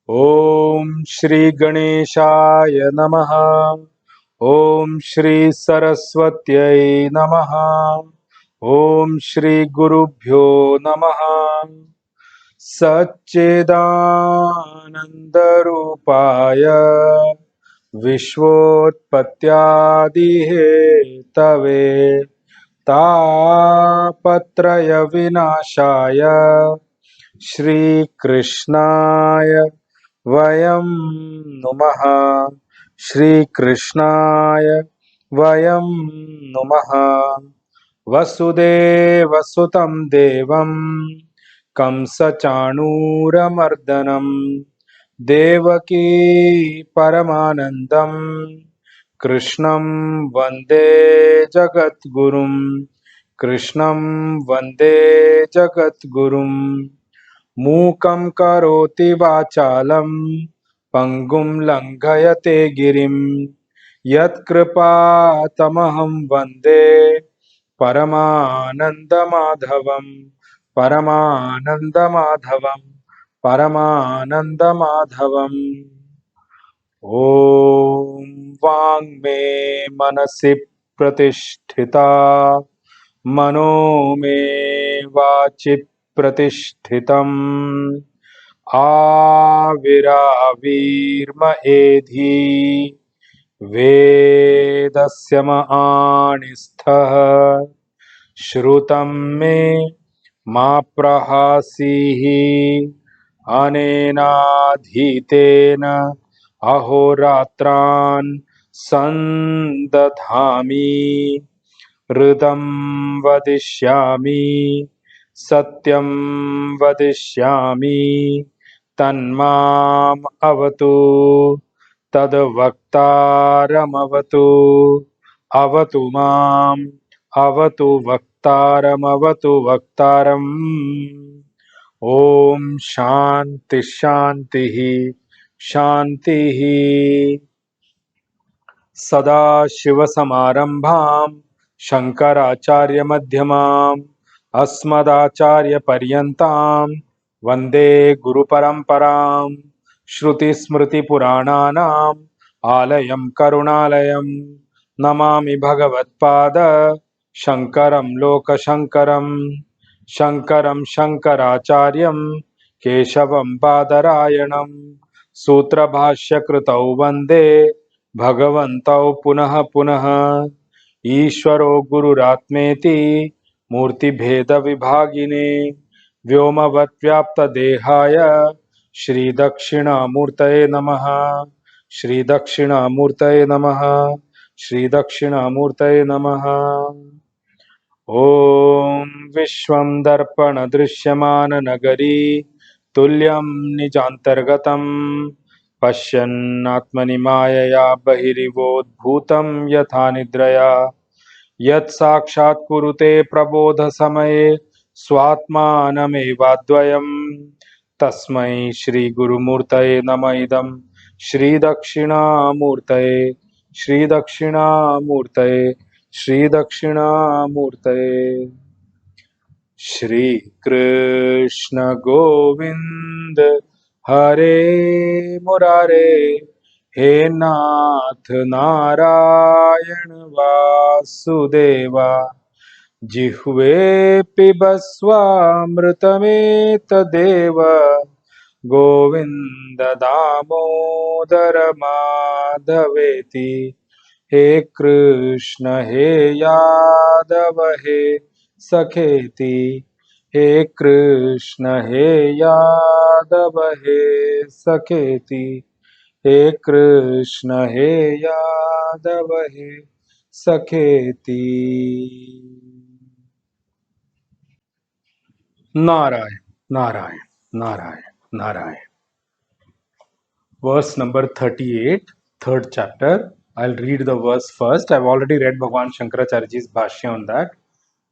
ओम श्री गणेशाय नमः। ओम श्री सरस्वत्यै नमः। ओम श्री गुरुभ्यो नमः। सच्चिदानन्दरूपाय विश्वोत्पत्त्यादिहेतवे तापत्रय विनाशाय श्रीकृष्णाय वयं नुमः। श्रीकृष्णाय वयं नुमः। वसुदेवसुतं देवं कंसचाणूरमर्दनं देवकी परमानन्दं कृष्णं वन्दे जगद्गुरुं। कृष्णं वन्दे जगद्गुरुम्। मूकं करोति वाचालं पङ्गुं लङ्घयते गिरिं यत्कृपातमहं वन्दे परमानन्दमाधवं। परमानन्दमाधवं परमानन्दमाधवम्। ॐ वाङ्मे मनसि प्रतिष्ठिता मनो मे वाचि प्रतिष्ठितम् आविरावीर्म एधि वेदस्य महानिस्थः श्रुतं मे मा प्रहासीः अनेनाधीतेन अहोरात्रान् सन्दधामि ऋतं वदिष्यामि सत्यं वदिष्यामि तन्माम् अवतु तद्वक्तारमवतु अवतु माम् अवतु वक्तारमवतु वक्तारम्। ॐ शान्ति शान्तिः शान्तिः। सदाशिवसमारम्भां शङ्कराचार्यमध्यमाम् अस्मदाचार्यपर्यन्तां वन्दे गुरुपरम्परां। श्रुतिस्मृतिपुराणानाम् आलयं करुणालयं नमामि भगवत्पाद शङ्करं लोकशङ्करं। शङ्करं शङ्कराचार्यं केशवं बादरायणं सूत्रभाष्यकृतौ वन्दे भगवन्तौ पुनः पुनः। ईश्वरो गुरुरात्मेति मूर्तिभेदविभागिने व्योमवद्व्याप्तदेहाय श्रीदक्षिणामूर्तये नमः। श्रीदक्षिणामूर्तये नमः। श्रीदक्षिणामूर्तये नमः। ॐ विश्वं दर्पणदृश्यमाननगरी तुल्यं निजान्तर्गतं पश्यन्नात्मनि मायया बहिरिवोद्भूतं यथा निद्रया यत् साक्षात् कुरुते प्रबोधसमये स्वात्मानमेवाद्वयम् तस्मै श्रीगुरुमूर्तये नमः। इदं श्रीदक्षिणामूर्तये श्रीदक्षिणामूर्तये श्रीदक्षिणामूर्तये। श्री कृष्ण गोविंद हरे मुरारे हे नाथ नारायण वासुदेवा जिह्वे पिबस्वामृतमेतदेव गोविंद दामोदर माधवेति। हे कृष्ण हे यादव हे सखेति। हे कृष्ण हे यादव हे सखेति। हे कृष्ण हे यादव हे सखेति। Narayan, Narayan, Narayan, Narayan. Verse number 38, third chapter. I'll read the verse first. I've already read Bhagwan Shankaracharyaji's Bhashya on that.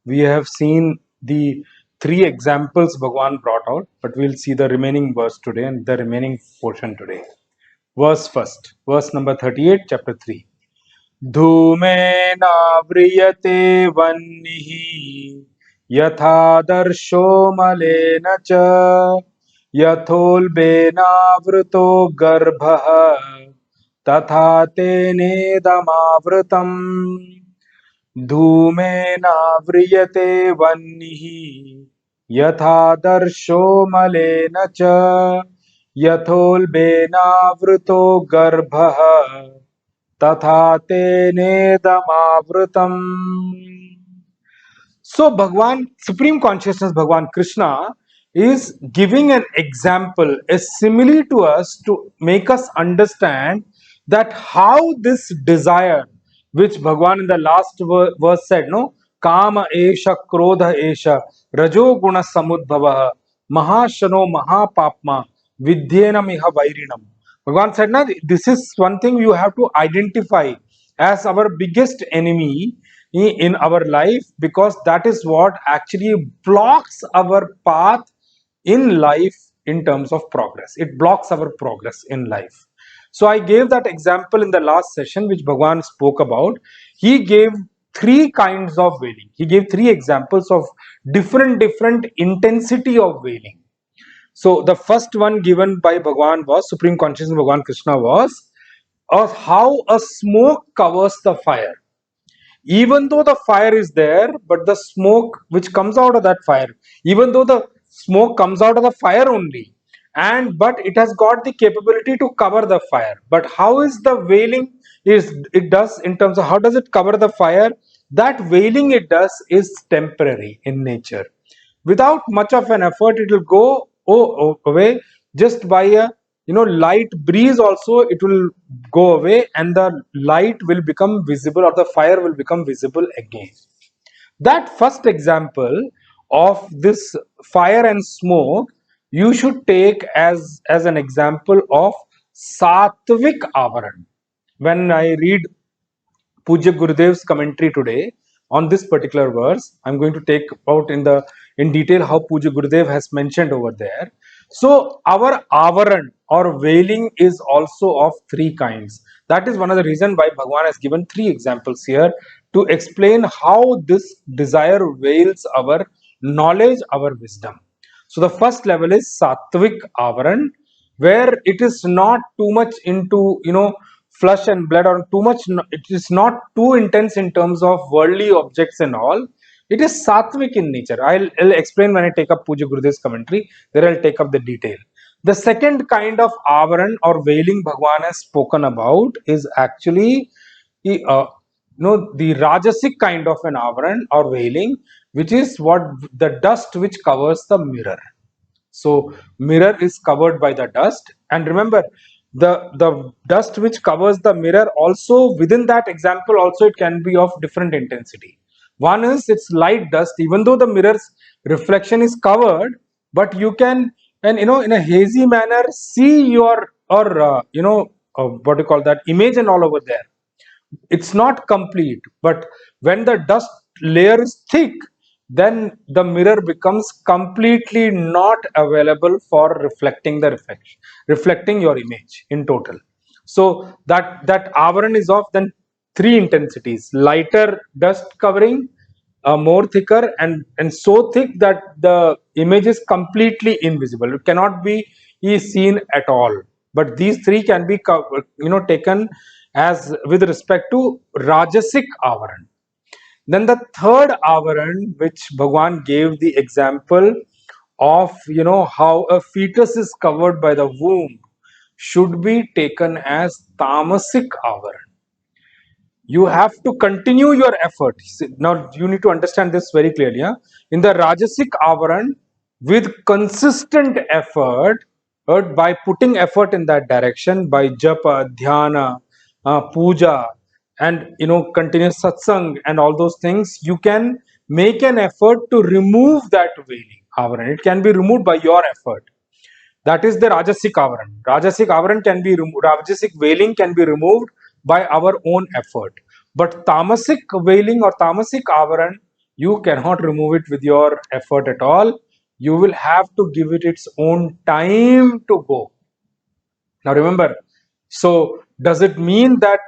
We have seen the three examples Bhagwan brought out, but we'll see the remaining verse today and the remaining portion today. Verse first, verse number 38, chapter 3. धूमेनाव्रियते वह्निः यथादर्शो मलेन च यथोल्बेनावृतो गर्भः तथा तेनेदमावृतम् धूमेनाव्रियते वह्निः यथादर्शो मलेन च यथोल्बेनावृतो गर्भः तथा तेनेदमावृतम्. So Bhagwan, Supreme Consciousness Bhagwan Krishna is giving an example, a simile to us to make us understand that how this desire, which Bhagwan in the last verse said, no, Kama Esha Krodha Esha Rajo Guna Samudbhava Mahashano Mahapapma Vidyena Miha Vairinam. Bhagwan said, na, this is one thing you have to identify as our biggest enemy in our life, because that is what actually blocks our path in life in terms of progress. It blocks our progress in life. So I gave that example in the last session which Bhagwan spoke about. He gave three kinds of veiling. He gave three examples of different intensity of veiling. So the first one given by Bhagwan was, Supreme Consciousness Bhagwan Krishna was, of how a smoke covers the fire. Even though the fire is there, but the smoke which comes out of that fire, even though the smoke comes out of the fire only, but it has got the capability to cover the fire. But how is the veiling is it does in terms of how does it cover the fire? That veiling it does is temporary in nature. Without much of an effort, it will go away just by a light breeze. Also it will go away and the light will become visible, or the fire will become visible again. That first example of this fire and smoke you should take as an example of sattvic avaran. When I read Pujya Gurudev's commentary today on this particular verse, I'm going to take out in detail how Pujya Gurudev has mentioned over there. So our avaran or veiling is also of three kinds. That is one of the reasons why Bhagwan has given three examples here to explain how this desire veils our knowledge, our wisdom. So the first level is sattvic avaran, where it is not too much into flesh and blood, or too much, it is not too intense in terms of worldly objects and all. It is sattvic in nature. I'll explain when I take up Puja Gurudev's commentary. There I'll take up the detail. The second kind of avaran or veiling Bhagwan has spoken about is actually the rajasic kind of an avaran or veiling, which is what the dust which covers the mirror. So mirror is covered by the dust, and remember the dust which covers the mirror also, within that example also, it can be of different intensity. One is it's light dust, even though the mirror's reflection is covered, but you can, and in a hazy manner, see your what do you call that, image and all over there. It's not complete, but when the dust layer is thick, then the mirror becomes completely not available for reflecting your image in total. So that avaran is of then three intensities: lighter dust covering, more thicker, and so thick that the image is completely invisible. It cannot be seen at all. But these three can be taken as with respect to rajasic avaran. Then the third avaran, which Bhagwan gave the example of, how a fetus is covered by the womb, should be taken as tamasic avaran. You have to continue your effort. Now you need to understand this very clearly. In the rajasic avaran, with consistent effort, by putting effort in that direction, by japa, dhyana, puja, and continuous satsang and all those things, you can make an effort to remove that veiling. avaran. It can be removed by your effort. That is the Rajasic avaran. Rajasic avaran can be removed, Rajasic veiling can be removed by our own effort. But Tamasic veiling or Tamasic avaran, you cannot remove it with your effort at all. You will have to give it its own time to go. Now remember, so does it mean that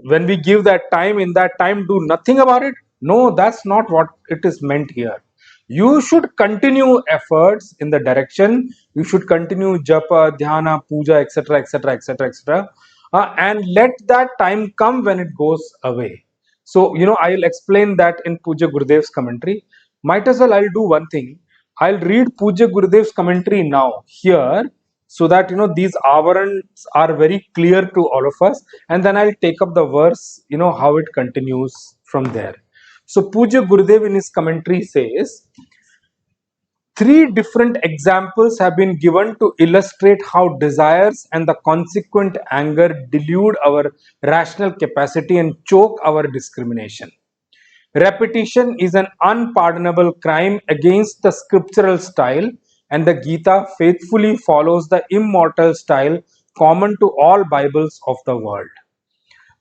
when we give that time, in that time do nothing about it? No, that's not what it is meant here. You should continue efforts in the direction. You should continue japa, dhyana, puja, etc., etc., etc., etc., and let that time come when it goes away. So, I'll explain that in Puja Gurudev's commentary. Might as well I'll do one thing. I'll read Puja Gurudev's commentary now here, so that these avarans are very clear to all of us, and then I'll take up the verse, how it continues from there. So Puja Gurudev in his commentary says, three different examples have been given to illustrate how desires and the consequent anger delude our rational capacity and choke our discrimination. Repetition is an unpardonable crime against the scriptural style, and the Gita faithfully follows the immortal style common to all Bibles of the world.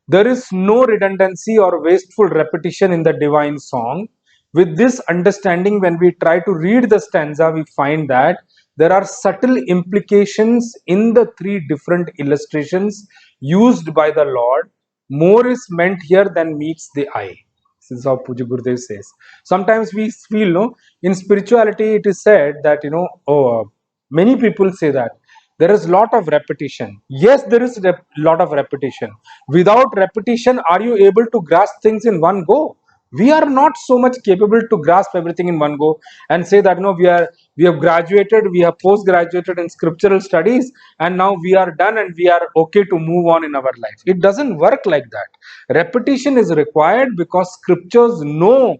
There is no redundancy or wasteful repetition in the divine song. With this understanding, when we try to read the stanza, we find that there are subtle implications in the three different illustrations used by the Lord. More is meant here than meets the eye. This is how Puja Gurudev says. Sometimes we feel, no, in spirituality, it is said that, many people say that there is lot of repetition. Yes, there is a lot of repetition. Without repetition, are you able to grasp things in one go? We are not so much capable to grasp everything in one go and say that we have graduated, we have post graduated in scriptural studies, and now we are done and we are okay to move on in our life. It doesn't work like that. Repetition is required because scriptures know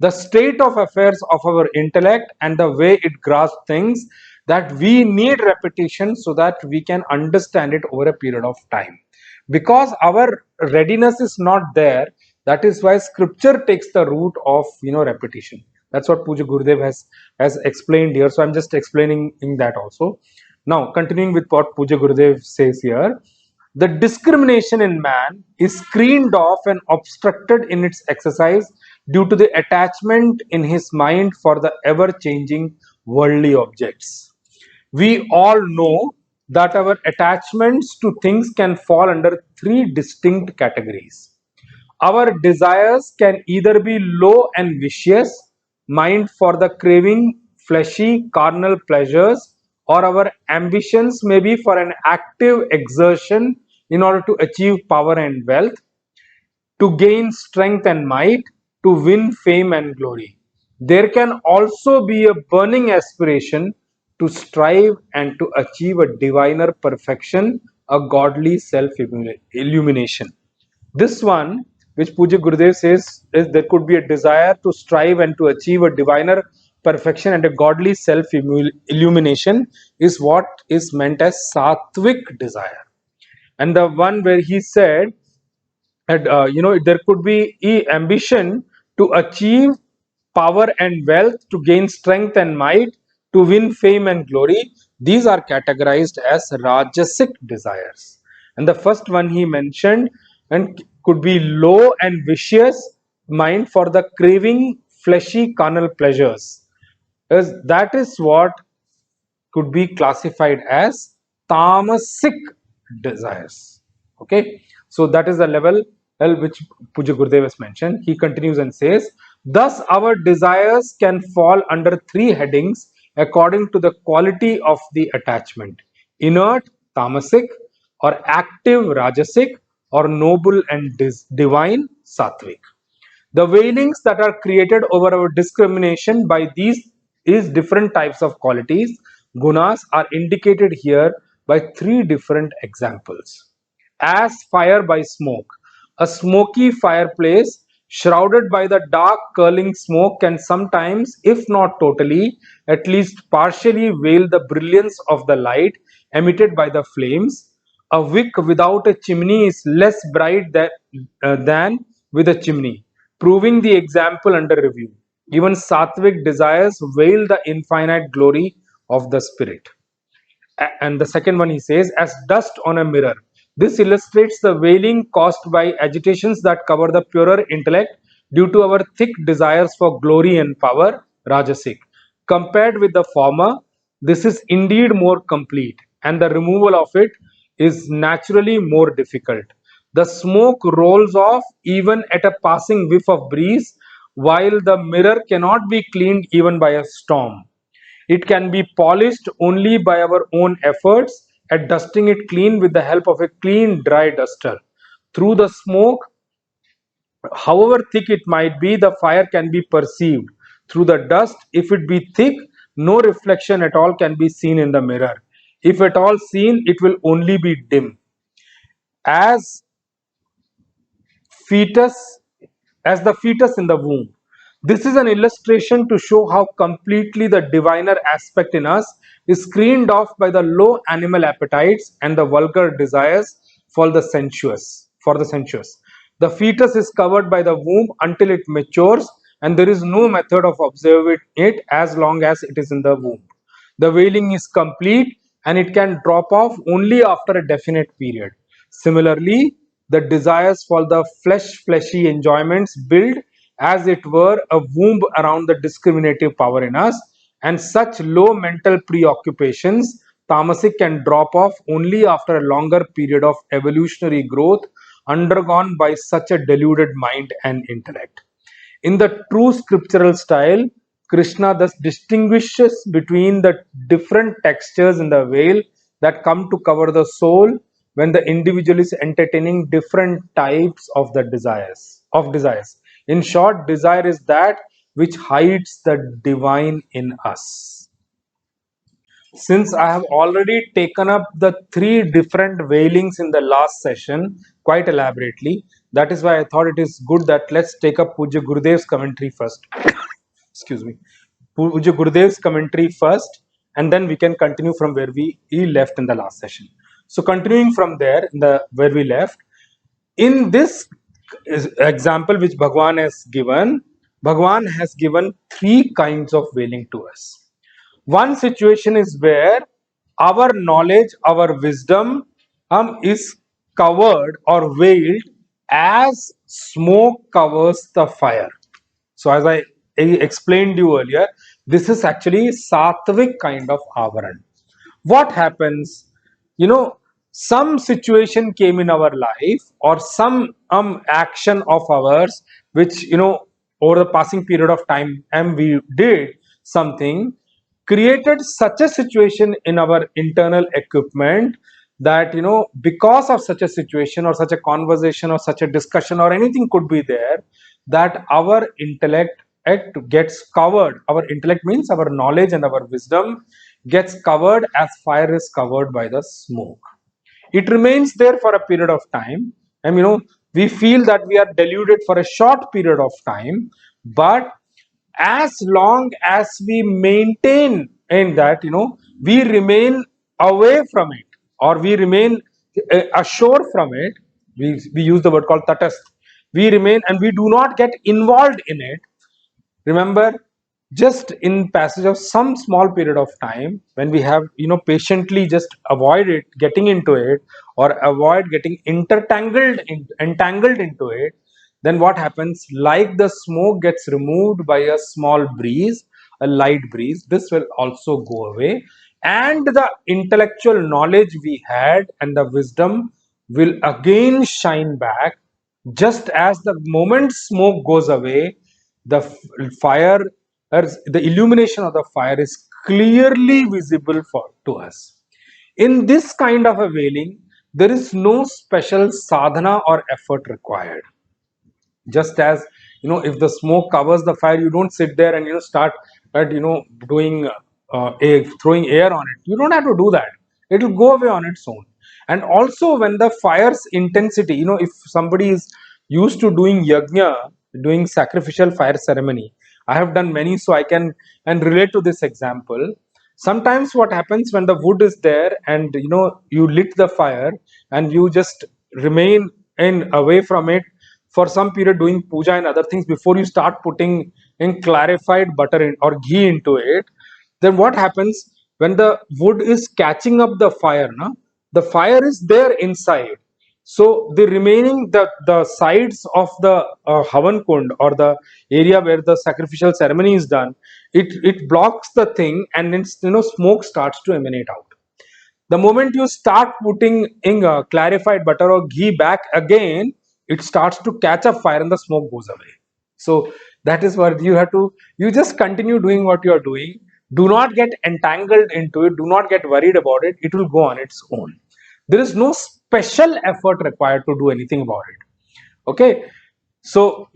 the state of affairs of our intellect and the way it grasps things, that we need repetition so that we can understand it over a period of time. Because our readiness is not there, that is why scripture takes the route of repetition. That's what Puja Gurudev has explained here. So I'm just explaining in that also. Now continuing with what Puja Gurudev says here, the discrimination in man is screened off and obstructed in its exercise due to the attachment in his mind for the ever changing worldly objects. We all know that our attachments to things can fall under three distinct categories. Our desires can either be low and vicious, mind for the craving fleshy carnal pleasures, or our ambitions may be for an active exertion in order to achieve power and wealth, to gain strength and might, to win fame and glory. There can also be a burning aspiration to strive and to achieve a diviner perfection, a godly self illumination. This one, which Puja Gurudev says, is there could be a desire to strive and to achieve a diviner perfection and a godly self illumination, is what is meant as sattvic desire. And the one where he said, and there could be ambition to achieve power and wealth, to gain strength and might, to win fame and glory. These are categorized as rajasic desires. And the first one he mentioned, and could be low and vicious mind for the craving fleshy carnal pleasures, as that is what could be classified as tamasic desires. Okay, so that is the level which Puja Gurudev has mentioned. He continues and says, thus our desires can fall under three headings according to the quality of the attachment: inert, tamasic, or active, rajasic, or noble and divine, sattvic. The veilings that are created over our discrimination by these is different types of qualities. Gunas are indicated here by three different examples. As fire by smoke. A smoky fireplace shrouded by the dark curling smoke can sometimes, if not totally, at least partially veil the brilliance of the light emitted by the flames. A wick without a chimney is less bright than with a chimney, proving the example under review. Even sattvic desires veil the infinite glory of the spirit. And the second one, he says, as dust on a mirror. This illustrates the veiling caused by agitations that cover the purer intellect due to our thick desires for glory and power, rajasic. Compared with the former, this is indeed more complete, and the removal of it is naturally more difficult. The smoke rolls off even at a passing whiff of breeze, while the mirror cannot be cleaned even by a storm. It can be polished only by our own efforts at dusting it clean with the help of a clean, dry duster. Through the smoke, however thick it might be, the fire can be perceived. Through the dust, if it be thick, no reflection at all can be seen in the mirror. If at all seen, it will only be dim. As fetus as the fetus in the womb. This is an illustration to show how completely the diviner aspect in us is screened off by the low animal appetites and the vulgar desires for the sensuous. The fetus is covered by the womb until it matures, and there is no method of observing it as long as it is in the womb. The veiling is complete and it can drop off only after a definite period. Similarly, the desires for the fleshy enjoyments build, as it were, a womb around the discriminative power in us, and such low mental preoccupations, tamasic, can drop off only after a longer period of evolutionary growth undergone by such a deluded mind and intellect. In the true scriptural style, Krishna thus distinguishes between the different textures in the veil that come to cover the soul when the individual is entertaining different types of the desires. In short, desire is that which hides the divine in us. Since I have already taken up the three different veilings in the last session quite elaborately, that is why I thought it is good that let's take up Puja Gurudev's commentary first. Excuse me. Puja Gurudev's commentary first, and then we can continue from where we left in the last session. So continuing from there, where we left, in this example which Bhagwan has given three kinds of veiling to us. One situation is where our knowledge, our wisdom is covered or veiled as smoke covers the fire. So as I explained you earlier, this is actually sattvic kind of avaran. What happens? Some situation came in our life, or some action of ours, which over the passing period of time, and we did something, created such a situation in our internal equipment that because of such a situation or such a conversation or such a discussion or anything could be there, that our intellect gets covered. Our intellect means our knowledge and our wisdom gets covered as fire is covered by the smoke. It remains there for a period of time, and we feel that we are deluded for a short period of time, but as long as we maintain in that, we remain away from it, or we remain ashore from it. We use the word called tatast. We remain and we do not get involved in it. Remember, just in passage of some small period of time, when we have patiently just avoid it getting into it, or avoid getting entangled into it, then what happens? Like the smoke gets removed by a small breeze, a light breeze, this will also go away, and the intellectual knowledge we had and the wisdom will again shine back. Just as the moment smoke goes away, the fire, the illumination of the fire is clearly visible to us. In this kind of a veiling, there is no special sadhana or effort required. Just as if the smoke covers the fire, you don't sit there and start at doing throwing air on it. You don't have to do that. It will go away on its own. And also, when the fire's intensity, if somebody is used to doing yajna, doing sacrificial fire ceremony, I have done many, so I can and relate to this example. Sometimes what happens when the wood is there and you lit the fire and you just remain away from it for some period doing puja and other things before you start putting in clarified butter or ghee into it, then what happens when the wood is catching up the fire? Na? The fire is there inside. So the remaining the sides of the Havan Kund, or the area where the sacrificial ceremony is done, it blocks the thing, and it's, smoke starts to emanate out. The moment you start putting in clarified butter or ghee back again, it starts to catch up fire and the smoke goes away. So that is what you have to, you just continue doing what you are doing. Do not get entangled into it. Do not get worried about it. It will go on its own. There is no special effort required to do anything about it. Okay. So,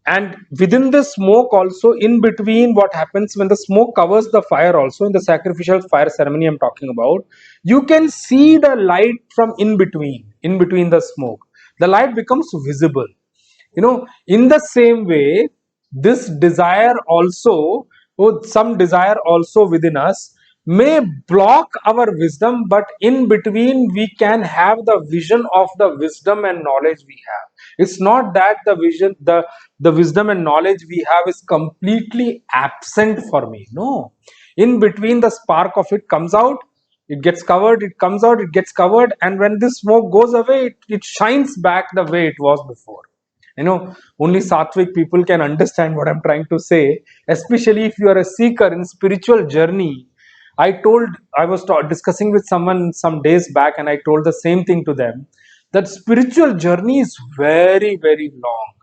and within the smoke also, in between, what happens when the smoke covers the fire also, in the sacrificial fire ceremony I'm talking about, you can see the light from in between the smoke. The light becomes visible. In the same way, this desire also, or some desire also within us, may block our wisdom, but in between we can have the vision of the wisdom and knowledge we have. It's not that the wisdom and knowledge we have is completely absent for me. No, in between the spark of it comes out, it gets covered, it comes out, it gets covered, and when this smoke goes away, it shines back the way it was before. Only sattvic people can understand what I'm trying to say, especially if you are a seeker in spiritual journey. I was discussing with someone some days back, and I told the same thing to them, that spiritual journey is very, very long.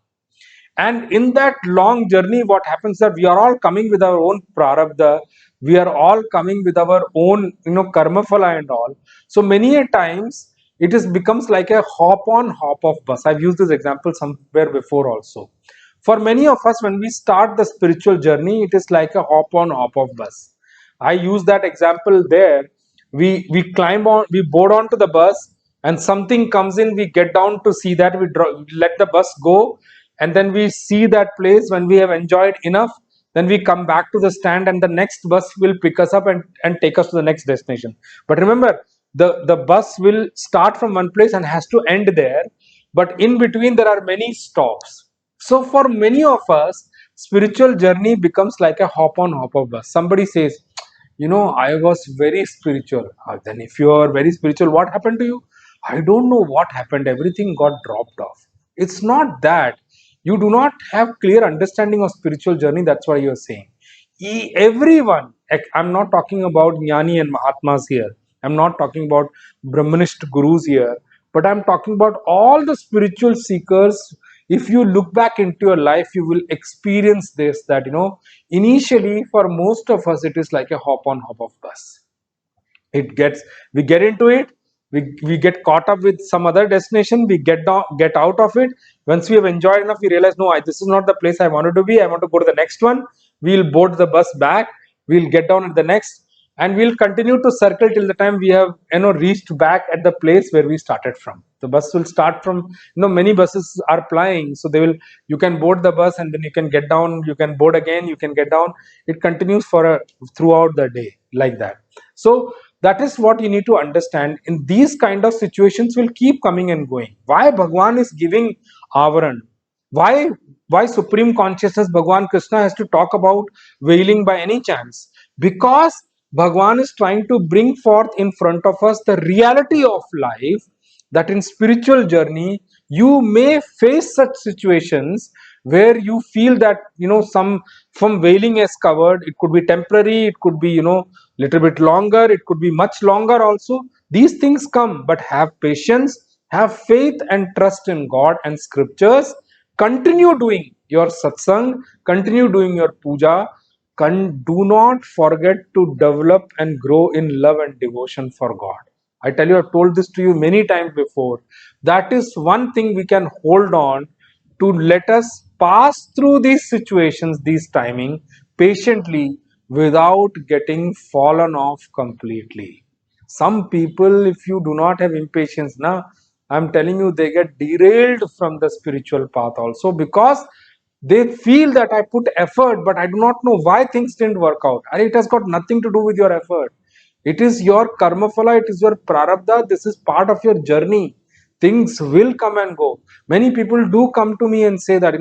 And in that long journey, what happens that we are all coming with our own prarabdha, we are all coming with our own, karma phala and all. So many a times it is becomes like a hop on, hop off bus. I've used this example somewhere before also. For many of us, when we start the spiritual journey, it is like a hop on, hop off bus. I use that example there. We climb on, we board onto the bus, and something comes in, we get down to see that, let the bus go, and then we see that place. When we have enjoyed enough, then we come back to the stand, and the next bus will pick us up and take us to the next destination. But remember, the bus will start from one place and has to end there, but in between there are many stops. So for many of us, spiritual journey becomes like a hop on, hop off bus. Somebody says, I was very spiritual. Then if you are very spiritual, what happened to you? I don't know what happened. Everything got dropped off. It's not that. You do not have clear understanding of spiritual journey. That's what you're saying. Everyone, I'm not talking about Jnani and Mahatmas here. I'm not talking about Brahmanist gurus here. But I'm talking about all the spiritual seekers. If you look back into your life, you will experience this, that, initially for most of us, it is like a hop on, hop off bus. We get into it, we get caught up with some other destination, we get out of it. Once we have enjoyed enough, we realize, no, this is not the place I wanted to be. I want to go to the next one. We'll board the bus back, we'll get down at the next, and we'll continue to circle till the time we have reached back at the place where we started from. The bus will start from, many buses are plying, so you can board the bus, and then you can get down, you can board again, you can get down. It continues throughout the day like that. So that is what you need to understand. In these kind of situations will keep coming and going. Why Bhagwan is giving avaran? Why supreme consciousness Bhagwan Krishna has to talk about veiling by any chance? Because Bhagwan is trying to bring forth in front of us the reality of life, that in spiritual journey you may face such situations where you feel that some veiling is covered. It could be temporary, it could be little bit longer, it could be much longer also. These things come, but have patience, have faith and trust in God and scriptures. Continue doing your satsang, continue doing your puja. Do not forget to develop and grow in love and devotion for God. I tell you, I've told this to you many times before. That is one thing we can hold on to, let us pass through these situations, these timing, patiently, without getting fallen off completely. Some people, if you do not have impatience, I'm telling you, they get derailed from the spiritual path also, because they feel that I put effort, but I do not know why things didn't work out. And it has got nothing to do with your effort. It is your karma phala, it is your prarabdha. This is part of your journey. Things will come and go. Many people do come to me and say that,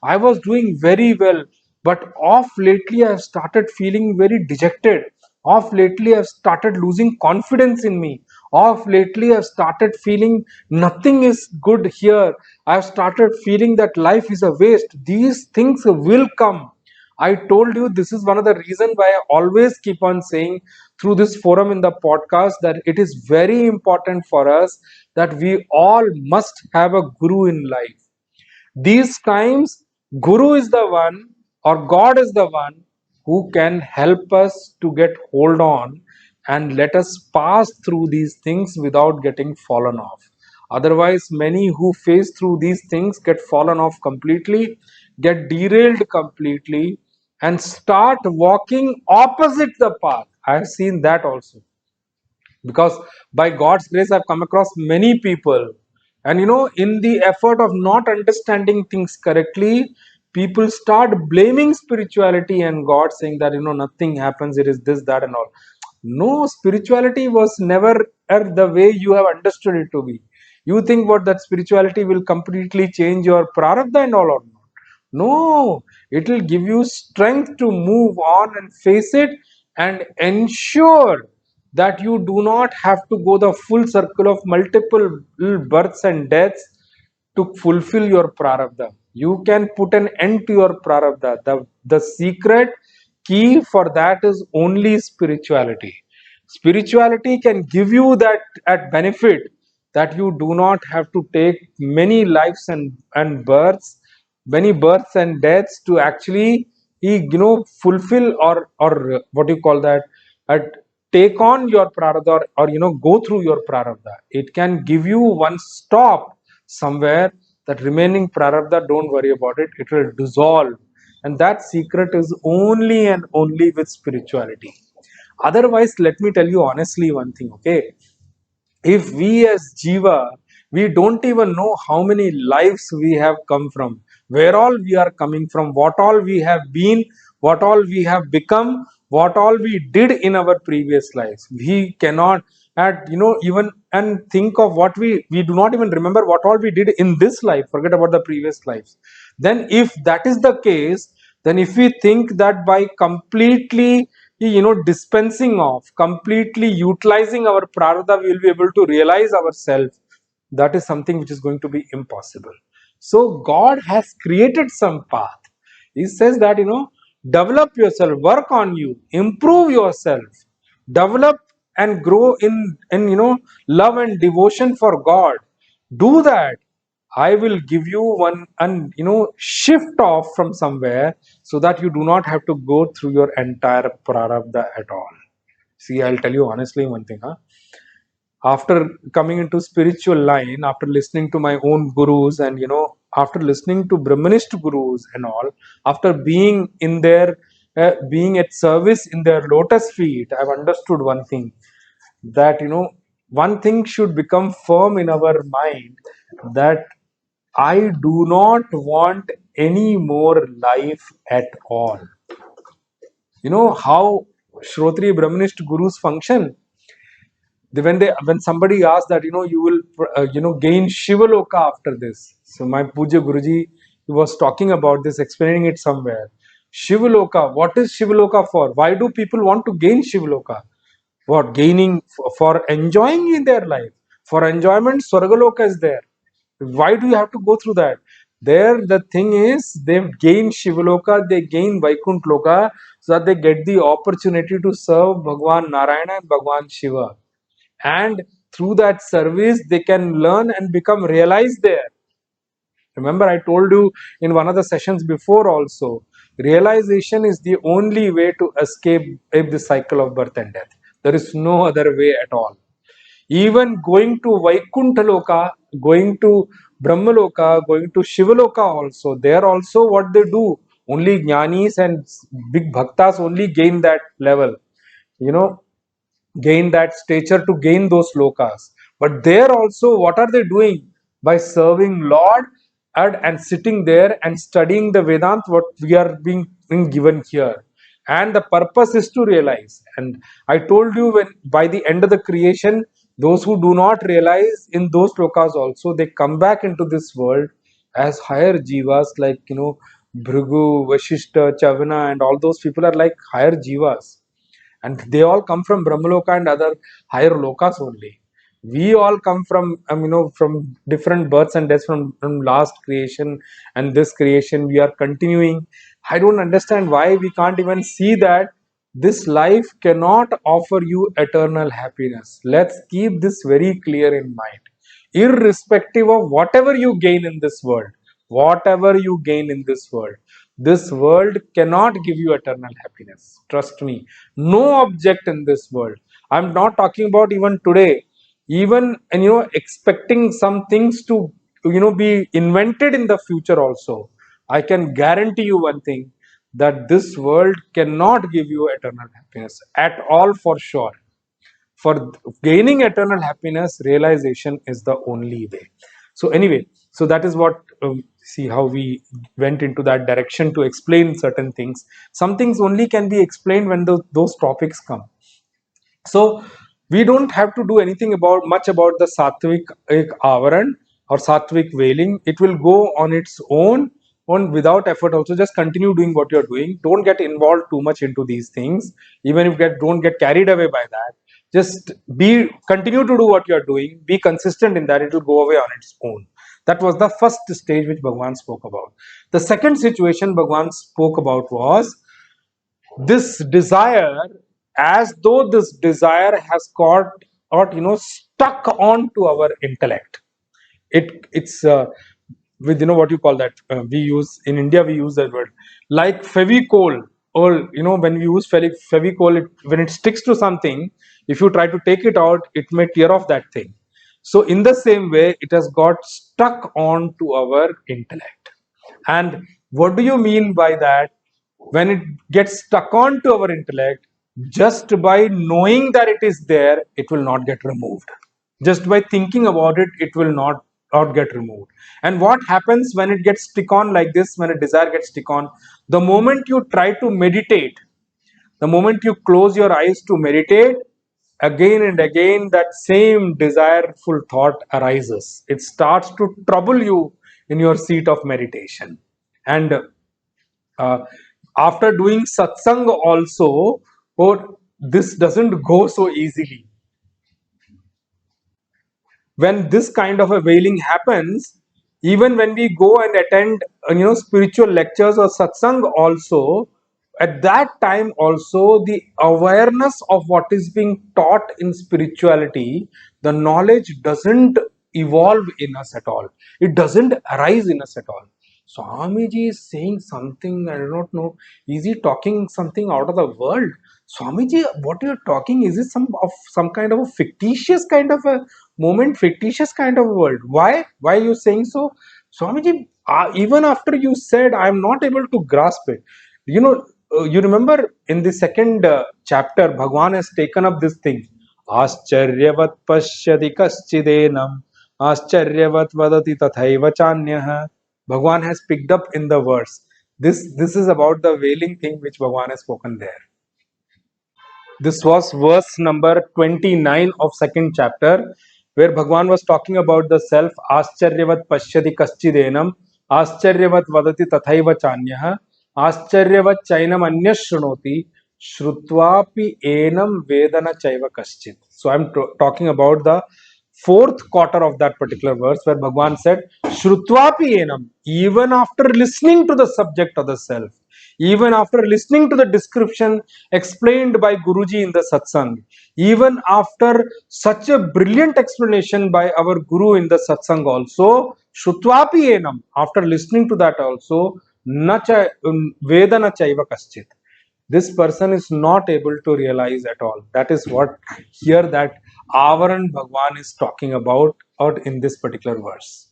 I was doing very well. But of lately, I've started feeling very dejected. Of lately, I've started losing confidence in me. Of lately, I've started feeling nothing is good here. I've started feeling that life is a waste. These things will come. I told you this is one of the reasons why I always keep on saying through this forum in the podcast that it is very important for us that we all must have a guru in life. These times, Guru is the one or God is the one who can help us to get hold on and let us pass through these things without getting fallen off. Otherwise, many who face through these things get fallen off completely, get derailed completely, and start walking opposite the path. I have seen that also, because by God's grace I've come across many people, and in the effort of not understanding things correctly, people start blaming spirituality and God, saying that nothing happens, it is this, that, and all. No, spirituality was never the way you have understood it to be. You think what, that spirituality will completely change your prarabdha and all, or not? No, it will give you strength to move on and face it, and ensure that you do not have to go the full circle of multiple births and deaths to fulfill your prarabdha. You can put an end to your prarabdha. The secret key for that is only spirituality. Spirituality can give you that at benefit, that you do not have to take many lives and births, many births and deaths to actually fulfill or what do you call that, at take on your prarabdha, or go through your prarabdha. It can give you one stop somewhere, that remaining prarabdha, don't worry about it, it will dissolve. And that secret is only and only with spirituality. Otherwise, let me tell you honestly one thing, okay? If we as jiva, we don't even know how many lives we have come from, where all we are coming from, what all we have been, what all we have become, what all we did in our previous lives. We cannot at even and think of what we do not even remember what all we did in this life, forget about the previous lives. Then if that is the case, then if we think that by completely dispensing of, completely utilizing our prarabdha, we will be able to realize ourselves, that is something which is going to be impossible. So God has created some path. He says that develop yourself, work on you, improve yourself, develop and grow in love and devotion for God. Do that. I will give you one, and shift off from somewhere, so that you do not have to go through your entire prarabdha at all. See, I'll tell you honestly one thing, huh? After coming into spiritual line, after listening to my own gurus, and after listening to Brahmanist gurus and all, after being in their being at service in their lotus feet, I've understood one thing, that one thing should become firm in our mind, that I do not want any more life at all. You know how Shrotriya Brahmanist gurus function? When somebody asks that you will gain Shivaloka after this. So my Puja Guruji, he was talking about this, explaining it somewhere. Shivaloka, what is Shivaloka for? Why do people want to gain Shivaloka? What gaining for enjoying in their life? For enjoyment, Swargaloka is there. Why do you have to go through that? There, the thing is, they gain Shivaloka, they gain Vaikunt Loka, so that they get the opportunity to serve Bhagwan Narayana and Bhagwan Shiva. And through that service, they can learn and become realized there. Remember, I told you in one of the sessions before also, realization is the only way to escape the cycle of birth and death. There is no other way at all. Even going to Vaikuntha Loka, going to Brahmaloka, going to Shivaloka also, there also what they do, only jnanis and big bhaktas only gain that level, gain that stature to gain those lokas. But there also, what are they doing? By serving Lord, and sitting there and studying the Vedant, what we are being given here. And the purpose is to realize. And I told you, when by the end of the creation, those who do not realize in those lokas also, they come back into this world as higher jivas, like Bhrigu, Vashishta, Chavana, and all those people are like higher jivas, and they all come from Brahmaloka and other higher lokas only. We all come from from different births and deaths from last creation and this creation. We are continuing. I don't understand why we can't even see that this life cannot offer you eternal happiness. Let's keep this very clear in mind. Irrespective of whatever you gain in this world, whatever you gain in this world cannot give you eternal happiness. Trust me. No object in this world. I'm not talking about even today. Even expecting some things to be invented in the future also. I can guarantee you one thing, that this world cannot give you eternal happiness at all, for sure. For gaining eternal happiness, realization is the only way. So anyway, so that is what see how we went into that direction to explain certain things. Some things only can be explained when those topics come. So we don't have to do anything about the sattvic avaran or sattvic veiling. It will go on its own on without effort. Also, just continue doing what you're doing. Don't get involved too much into these things. Even if don't get carried away by that. Just continue to do what you're doing. Be consistent in that. It will go away on its own. That was the first stage which Bhagwan spoke about. The second situation Bhagwan spoke about was this desire, as though this desire has got or stuck on to our intellect. It's with what you call that, we use in India, we use that word like fevicol, or when we use fevicol, when it sticks to something, if you try to take it out, it may tear off that thing. So in the same way, it has got stuck on to our intellect. And what do you mean by that? When it gets stuck on to our intellect, just by knowing that it is there, it will not get removed. Just by thinking about it, it will not get removed. And what happens when it gets stick on like this, when a desire gets stick on, the moment you try to meditate, the moment you close your eyes to meditate, again and again that same desireful thought arises. It starts to trouble you in your seat of meditation. And uh, after doing satsang also, or this doesn't go so easily. When this kind of a veiling happens, even when we go and attend spiritual lectures or satsang also, at that time also, the awareness of what is being taught in spirituality, the knowledge doesn't evolve in us at all. It doesn't arise in us at all. Swamiji is saying something, I do not know. Is he talking something out of the world? Swamiji, what you're talking, is it some kind of a fictitious kind of a moment, fictitious kind of a world? Why? Why are you saying so? Swamiji, even after you said, I'm not able to grasp it. You remember in the second chapter, Bhagwan has taken up this thing. Ascharyavat pashyati kaschidenam, Ascharyavat vadati tathaiva chanyah. Bhagwan has picked up in the verse. This is about the veiling thing which Bhagwan has spoken there. This was verse number 29 of second chapter, where Bhagwan was talking about the self. Ascharyavat pashyati kaschidenam, Ascharyavat vadati tathaiva chanyah, Ascharyavat chainam anyas shrunoti, Shrutvapi enam vedana chaiva kaschit. So I'm talking about the fourth quarter of that particular verse, where Bhagwan said, Shrutvapi enam, even after listening to the subject of the self, even after listening to the description explained by Guruji in the satsang, even after such a brilliant explanation by our Guru in the satsang also, Shrutvapi enam, after listening to that also, nacha vedana chaiva kaschit. This person is not able to realize at all. That is what here that Avaran Bhagwan is talking about out in this particular verse.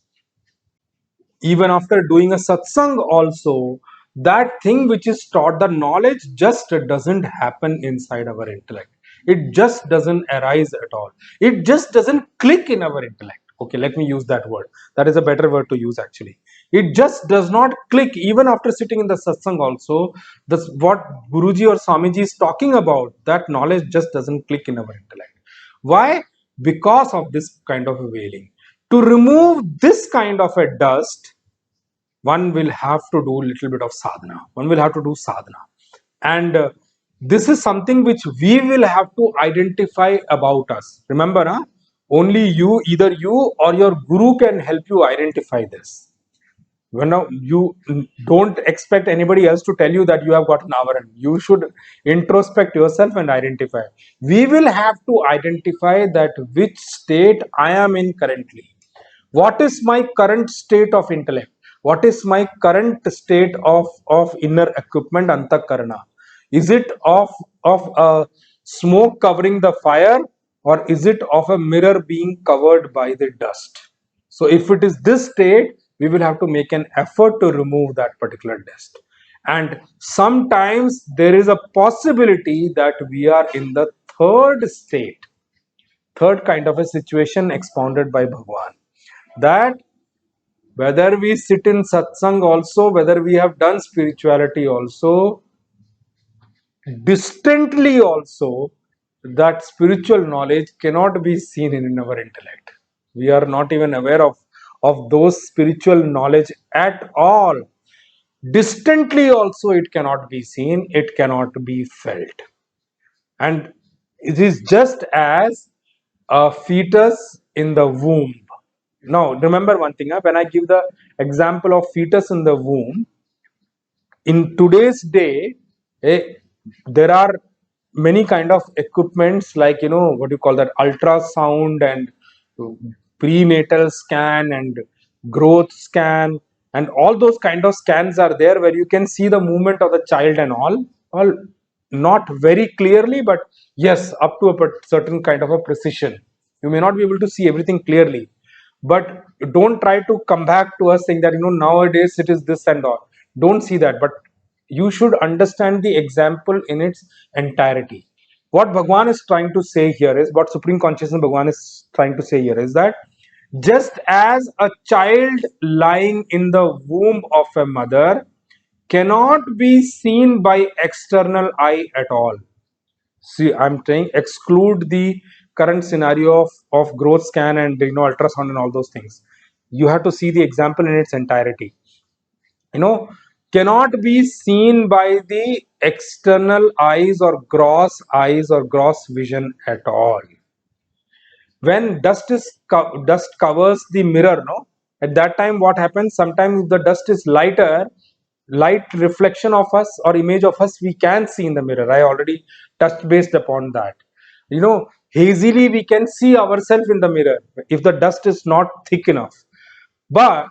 Even after doing a satsang also, that thing which is taught, the knowledge just doesn't happen inside our intellect. It just doesn't arise at all. It just doesn't click in our intellect. Okay, let me use that word. That is a better word to use actually. It just does not click even after sitting in the satsang also. That's what Guruji or Swamiji is talking about. That knowledge just doesn't click in our intellect. Why? Because of this kind of a veiling. To remove this kind of a dust, one will have to do a little bit of sadhana. One will have to do sadhana. And this is something which we will have to identify about us. Remember, only you, either you or your guru can help you identify this. When you don't expect anybody else to tell you that you have got an avaran. You should introspect yourself and identify. We will have to identify that which state I am in currently. What is my current state of intellect? What is my current state of inner equipment, antakarana? Is it of a smoke covering the fire, or is it of a mirror being covered by the dust? So if it is this state, we will have to make an effort to remove that particular dust. And sometimes there is a possibility that we are in the third state, third kind of a situation expounded by Bhagwan, that whether we sit in satsang also, whether we have done spirituality also, distantly also, that spiritual knowledge cannot be seen in our intellect. We are not even aware of those spiritual knowledge at all. Distantly also it cannot be seen, it cannot be felt. And it is just as a fetus in the womb. Now, remember one thing, when I give the example of fetus in the womb, in today's day, there are many kind of equipments like, what do you call that, ultrasound and prenatal scan and growth scan, and all those kind of scans are there where you can see the movement of the child and all not very clearly, but yes, up to a certain kind of a precision. You may not be able to see everything clearly, but don't try to come back to us saying that nowadays it is this and all. Don't see that, but you should understand the example in its entirety. What Bhagwan is trying to say here is, what Supreme Consciousness Bhagwan is trying to say here is that just as a child lying in the womb of a mother cannot be seen by external eye at all. See, I'm saying exclude the current scenario of growth scan and ultrasound and all those things. You have to see the example in its entirety. Cannot be seen by the external eyes or gross vision at all. When dust covers the mirror, at that time what happens, sometimes the dust is light reflection of us or image of us we can see in the mirror. I already touched based upon that. Hazily we can see ourselves in the mirror if the dust is not thick enough. But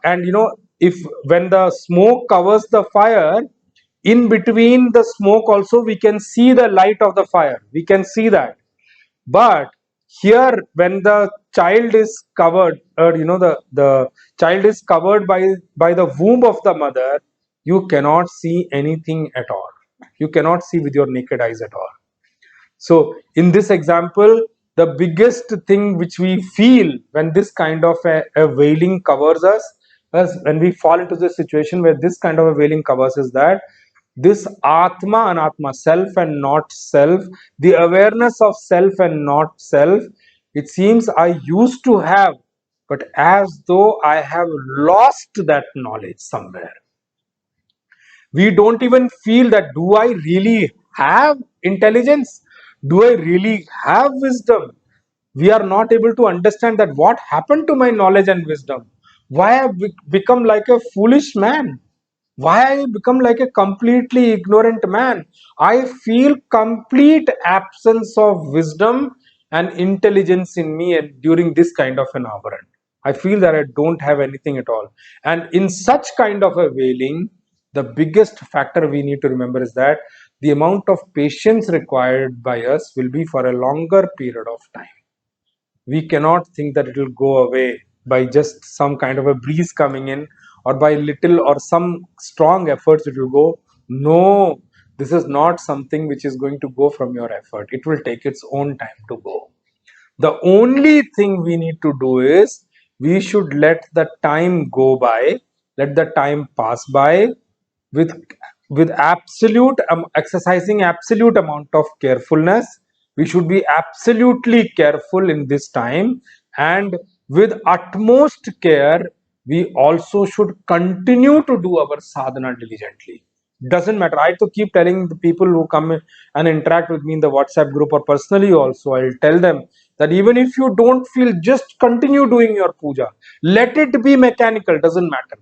if when the smoke covers the fire, in between the smoke also we can see the light of the fire, we can see that. But here, when the child is covered, the child is covered by the womb of the mother, you cannot see anything at all. You cannot see with your naked eyes at all. So in this example, the biggest thing which we feel when this kind of a veiling covers us, as when we fall into this situation where this kind of a veiling covers, is that this Atma, Anatma, self and not self, the awareness of self and not self, it seems I used to have, but as though I have lost that knowledge somewhere. We don't even feel that, do I really have intelligence? Do I really have wisdom? We are not able to understand that what happened to my knowledge and wisdom. Why have I become like a foolish man? Why I become like a completely ignorant man? I feel complete absence of wisdom and intelligence in me and during this kind of an avaran. I feel that I don't have anything at all. And in such kind of a wailing, the biggest factor we need to remember is that the amount of patience required by us will be for a longer period of time. We cannot think that it will go away by just some kind of a breeze coming in, or by little or some strong efforts it will go. No, this is not something which is going to go from your effort. It will take its own time to go. The only thing we need to do is we should let the time go by, let the time pass by with absolute exercising absolute amount of carefulness. We should be absolutely careful in this time, and with utmost care we also should continue to do our sadhana diligently. Doesn't matter. I to keep telling the people who come and interact with me in the WhatsApp group or personally also, I'll tell them that even if you don't feel, just continue doing your puja. Let it be mechanical, doesn't matter.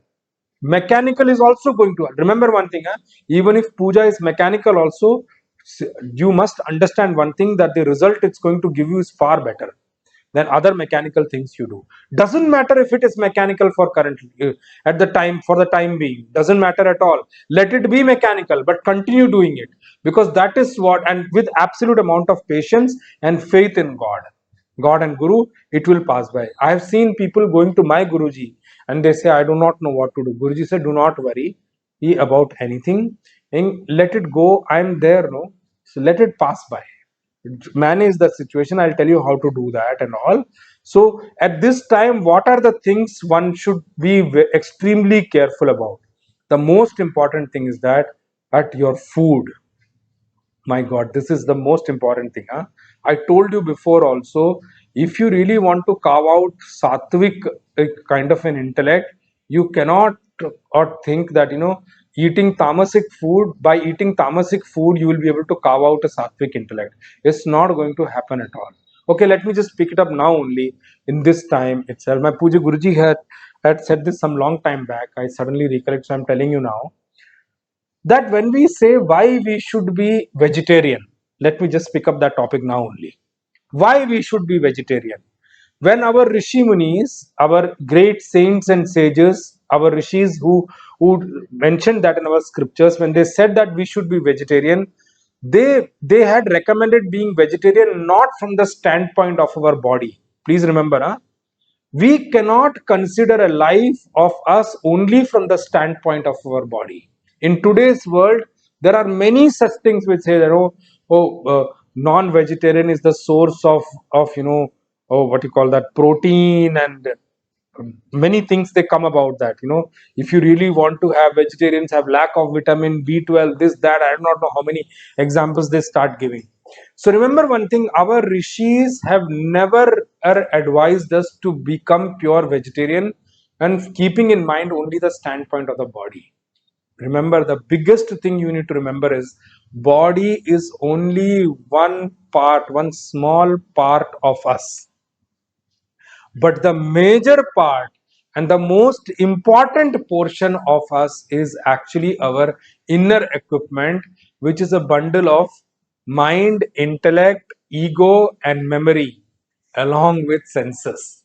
Mechanical is also going to, remember one thing, even if puja is mechanical also, you must understand one thing, that the result it's going to give you is far better than other mechanical things you do. Doesn't matter if it is mechanical for currently, at the time, for the time being, doesn't matter at all. Let it be mechanical, but continue doing it, because that is what, and with absolute amount of patience and faith in God and Guru, it will pass by. I have seen people going to my Guruji and they say, I do not know what to do. Guruji said, do not worry about anything, and let it go. I am there, no? So let it pass by. Manage the situation. I'll tell you how to do that and all. So at this time, what are the things one should be extremely careful about? The most important thing is that at your food, my God, this is the most important thing. I told you before also, if you really want to carve out sattvic kind of an intellect, you cannot or think that, eating tamasic food, by eating tamasic food, you will be able to carve out a sattvic intellect. It's not going to happen at all. Okay, let me just pick it up now only in this time itself. My Puja Guruji had said this some long time back. I suddenly recollect, so I'm telling you now that when we say why we should be vegetarian, let me just pick up that topic now only. Why we should be vegetarian? When our Rishi Munis, our great saints and sages, our Rishis who mentioned that in our scriptures, when they said that we should be vegetarian, they had recommended being vegetarian not from the standpoint of our body. Please remember, we cannot consider a life of us only from the standpoint of our body. In today's world, there are many such things which say that, non-vegetarian is the source of what you call that, protein, and many things they come about that. If you really want to have, vegetarians have lack of vitamin B12, this, that, I do not know how many examples they start giving. So remember one thing, our rishis have never advised us to become pure vegetarian and keeping in mind only the standpoint of the body. Remember, the biggest thing you need to remember is, body is only one part, one small part of us. But the major part and the most important portion of us is actually our inner equipment, which is a bundle of mind, intellect, ego, and memory, along with senses.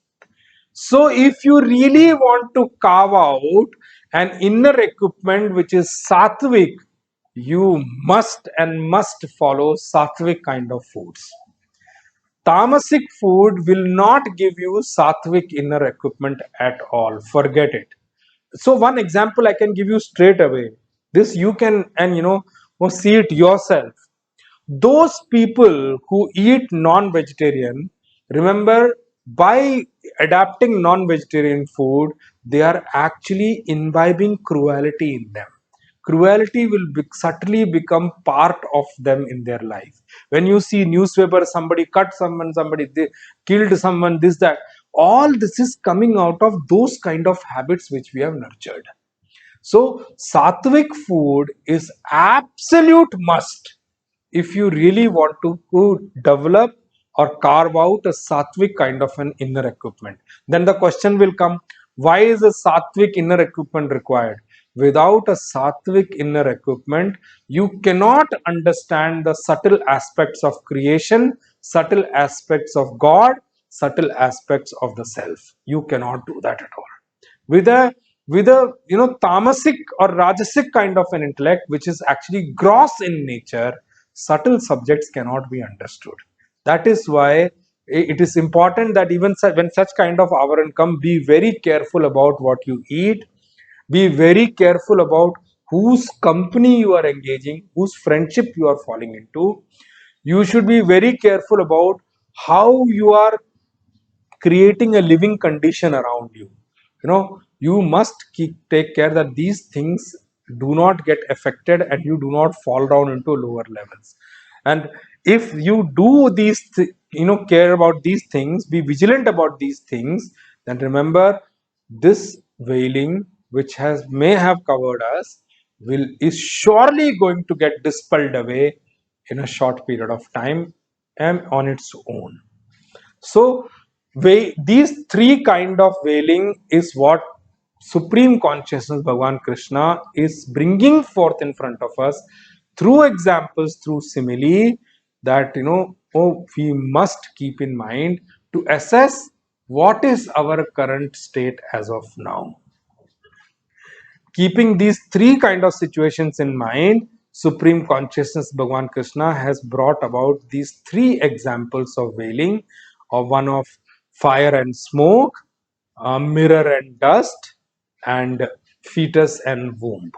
So, if you really want to carve out an inner equipment which is sattvic, you must follow sattvic kind of foods. Tamasic food will not give you sattvic inner equipment at all. Forget it. So one example I can give you straight away. This you can, and see it yourself. Those people who eat non-vegetarian, remember, by adapting non-vegetarian food, they are actually imbibing cruelty in them. Cruelty will subtly become part of them in their life. When you see newspaper, somebody cut someone, somebody they killed someone, this, that, all this is coming out of those kind of habits which we have nurtured. So sattvic food is absolute must if you really want to develop or carve out a sattvic kind of an inner equipment. Then the question will come, why is a sattvic inner equipment required? Without a sattvic inner equipment, you cannot understand the subtle aspects of creation, subtle aspects of God, subtle aspects of the self. You cannot do that at all. With a tamasic or rajasic kind of an intellect, which is actually gross in nature, subtle subjects cannot be understood. That is why it is important that even when such kind of avaran come, be very careful about what you eat. Be very careful about whose company you are engaging, whose friendship you are falling into. You should be very careful about how you are creating a living condition around you. You must take care that these things do not get affected and you do not fall down into lower levels. And if you do these care about these things, be vigilant about these things, then remember, this veiling which may have covered us is surely going to get dispelled away in a short period of time and on its own. So these three kind of veiling is what Supreme Consciousness Bhagavan Krishna is bringing forth in front of us through examples, through simile, that we must keep in mind to assess what is our current state as of now. Keeping these three kind of situations in mind, Supreme Consciousness Bhagavan Krishna has brought about these three examples of veiling, of one of fire and smoke, mirror and dust, and fetus and womb.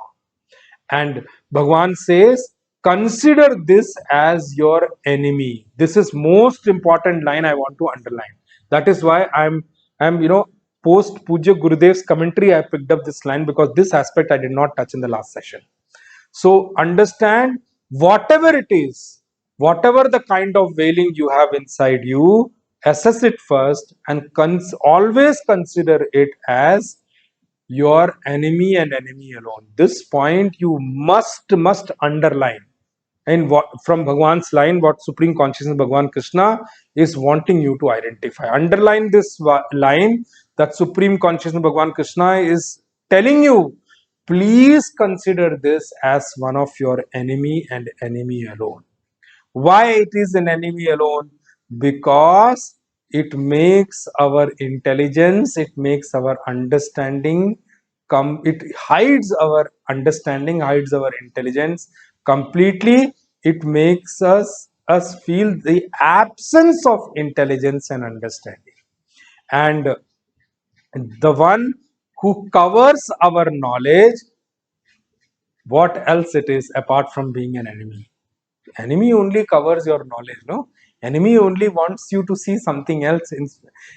And Bhagavan says, consider this as your enemy. This is most important line I want to underline. That is why I'm post Puja Gurudev's commentary, I picked up this line because this aspect I did not touch in the last session. So understand, whatever it is, whatever the kind of veiling you have inside you, assess it first and always consider it as your enemy and enemy alone. This point you must underline. And from Bhagwan's line, what Supreme Consciousness Bhagavan Krishna is wanting you to identify. Underline this line, that Supreme Consciousness Bhagavan Krishna is telling you, please consider this as one of your enemy and enemy alone. Why it is an enemy alone? Because it makes our intelligence, it makes our understanding it hides our understanding, hides our intelligence completely. It makes us feel the absence of intelligence and understanding. And the one who covers our knowledge, what else it is apart from being an enemy? Enemy only covers your knowledge, no? Enemy only wants you to see something else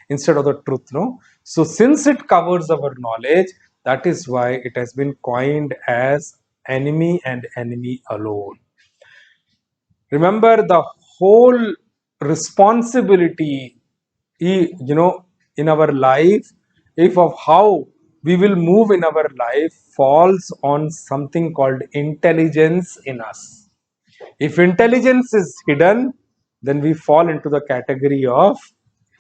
instead of the truth, no? So since it covers our knowledge, that is why it has been coined as enemy and enemy alone. Remember, the whole responsibility, in our life, if of how we will move in our life, falls on something called intelligence in us. If intelligence is hidden, then we fall into the category of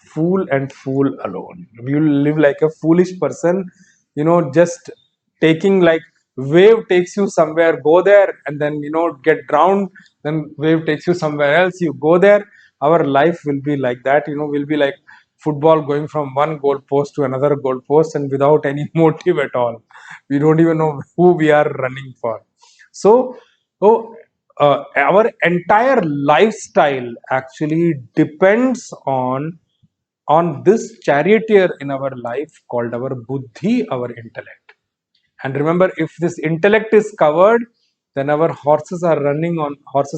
fool and fool alone. We will live like a foolish person, just taking, like wave takes you somewhere, go there, and then get drowned, then wave takes you somewhere else, you go there. Our life will be like that, will be like football going from one goal post to another goal post and without any motive at all. We don't even know who we are running for. So our entire lifestyle actually depends on this charioteer in our life called our buddhi, our intellect. And remember, if this intellect is covered, then our horses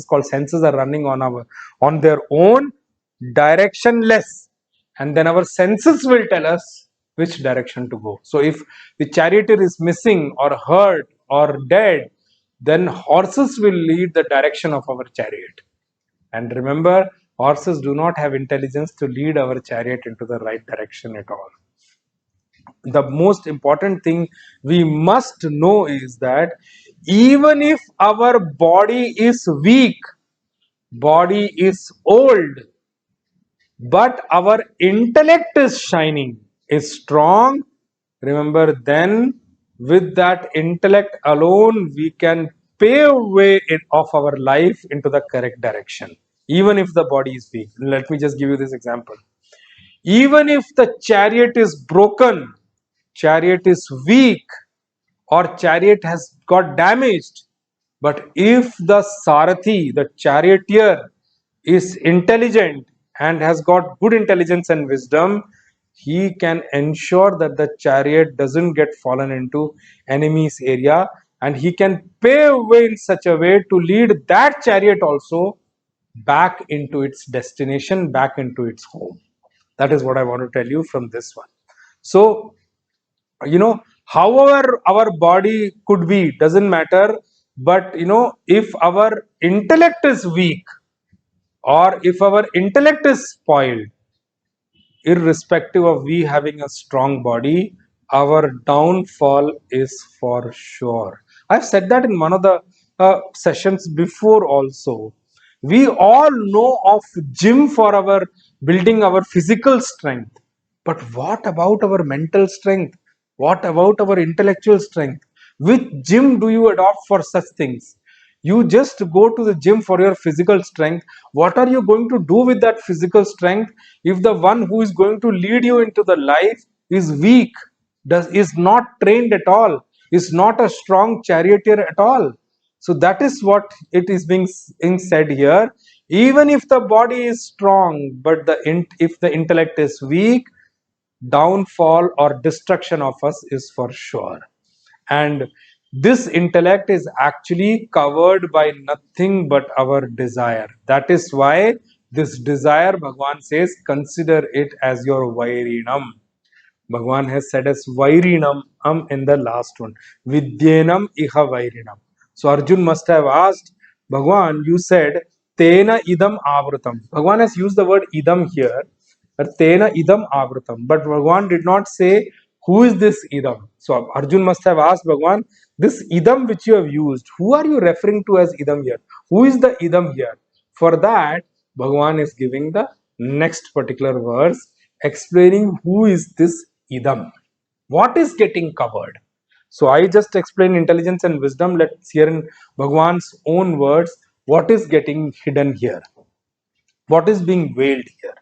called senses are running on their own, directionless, and then our senses will tell us which direction to go. So if the charioteer is missing or hurt or dead, then horses will lead the direction of our chariot. And remember, horses do not have intelligence to lead our chariot into the right direction at all. The most important thing we must know is that even if our body is weak, body is old, but our intellect is shining, is strong, remember, then with that intellect alone, we can pave way of our life into the correct direction, even if the body is weak. Let me just give you this example. Even if the chariot is broken, chariot is weak, or chariot has got damaged, but if the Sarathi, the charioteer, is intelligent and has got good intelligence and wisdom, he can ensure that the chariot doesn't get fallen into enemy's area, and he can pave way in such a way to lead that chariot also back into its destination, back into its home. That is what I want to tell you from this one. So, however our body could be, doesn't matter, but if our intellect is weak or if our intellect is spoiled, irrespective of we having a strong body, our downfall is for sure. I've said that in one of the sessions before also. We all know of gym for our building our physical strength, but what about our mental strength? What about our intellectual strength? Which gym do you adopt for such things? You just go to the gym for your physical strength. What are you going to do with that physical strength if the one who is going to lead you into the life is weak, is not trained at all, is not a strong charioteer at all? So that is what it is being said here. Even if the body is strong, but if the intellect is weak, downfall or destruction of us is for sure. And this intellect is actually covered by nothing but our desire. That is why this desire, Bhagavan says, consider it as your vairinam. Bhagavan has said as vairinam in the last one. Vidyenam iha vairinam. So Arjun must have asked, Bhagavan, you said tena idam avrutam. Bhagavan has used the word idam here, tena idam avrutam. But Bhagavan did not say who is this idam. So Arjun must have asked Bhagavan, this idam which you have used, who are you referring to as idam here? Who is the idam here? For that, Bhagavan is giving the next particular verse explaining who is this idam. What is getting covered? So I just explained intelligence and wisdom. Let's hear in Bhagavan's own words what is getting hidden here. What is being veiled here?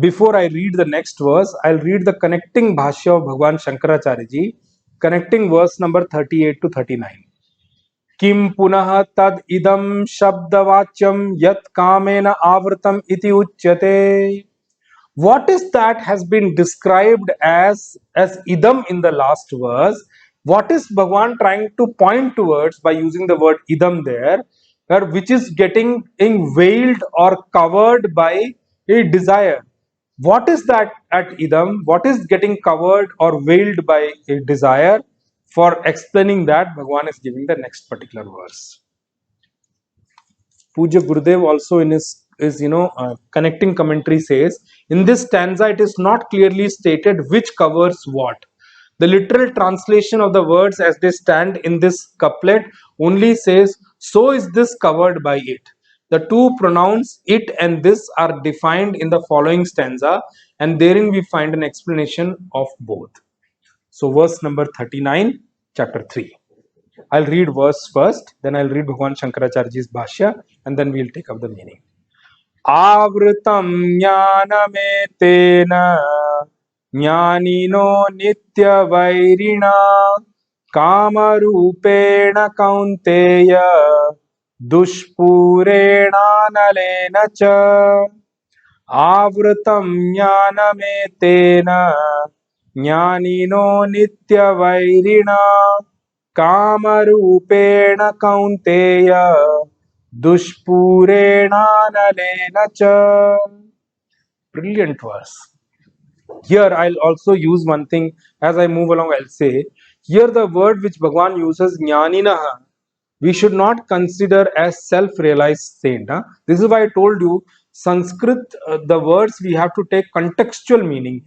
Before I read the next verse, I'll read the connecting bhashya of Bhagavan Shankaracharya ji, connecting verse number 38 to 39. Kim punah tad idam shabdavachyam yat kamena avratam iti uchyate. What is that has been described as idam in the last verse? What is Bhagavan trying to point towards by using the word idam there, which is getting veiled or covered by a desire? What is that at idam? What is getting covered or veiled by a desire? For explaining that, Bhagavan is giving the next particular verse. Puja Gurudev also in his connecting commentary says, in this stanza it is not clearly stated which covers what. The literal translation of the words as they stand in this couplet only says, so is this covered by it. The two pronouns it and this are defined in the following stanza, and therein we find an explanation of both. So verse number 39, chapter 3. I'll read verse first, then I'll read Bhagavan Shankaracharya's Bhashya, and then we'll take up the meaning. Avritam jnanametena jnanino nitya vairina kamarupena kaunteya dushpurena nalena cha. Avritam jnanametena jnanino nitya vairina कामरूपेण कौन्तेय दुष्पूरेणानलेन च. Brilliant verse. Here I'll also use one thing as I move along. I'll say here the word which Bhagavan uses, jnaninaha, we should not consider as self-realized saint. This is why I told you Sanskrit, the words we have to take contextual meaning.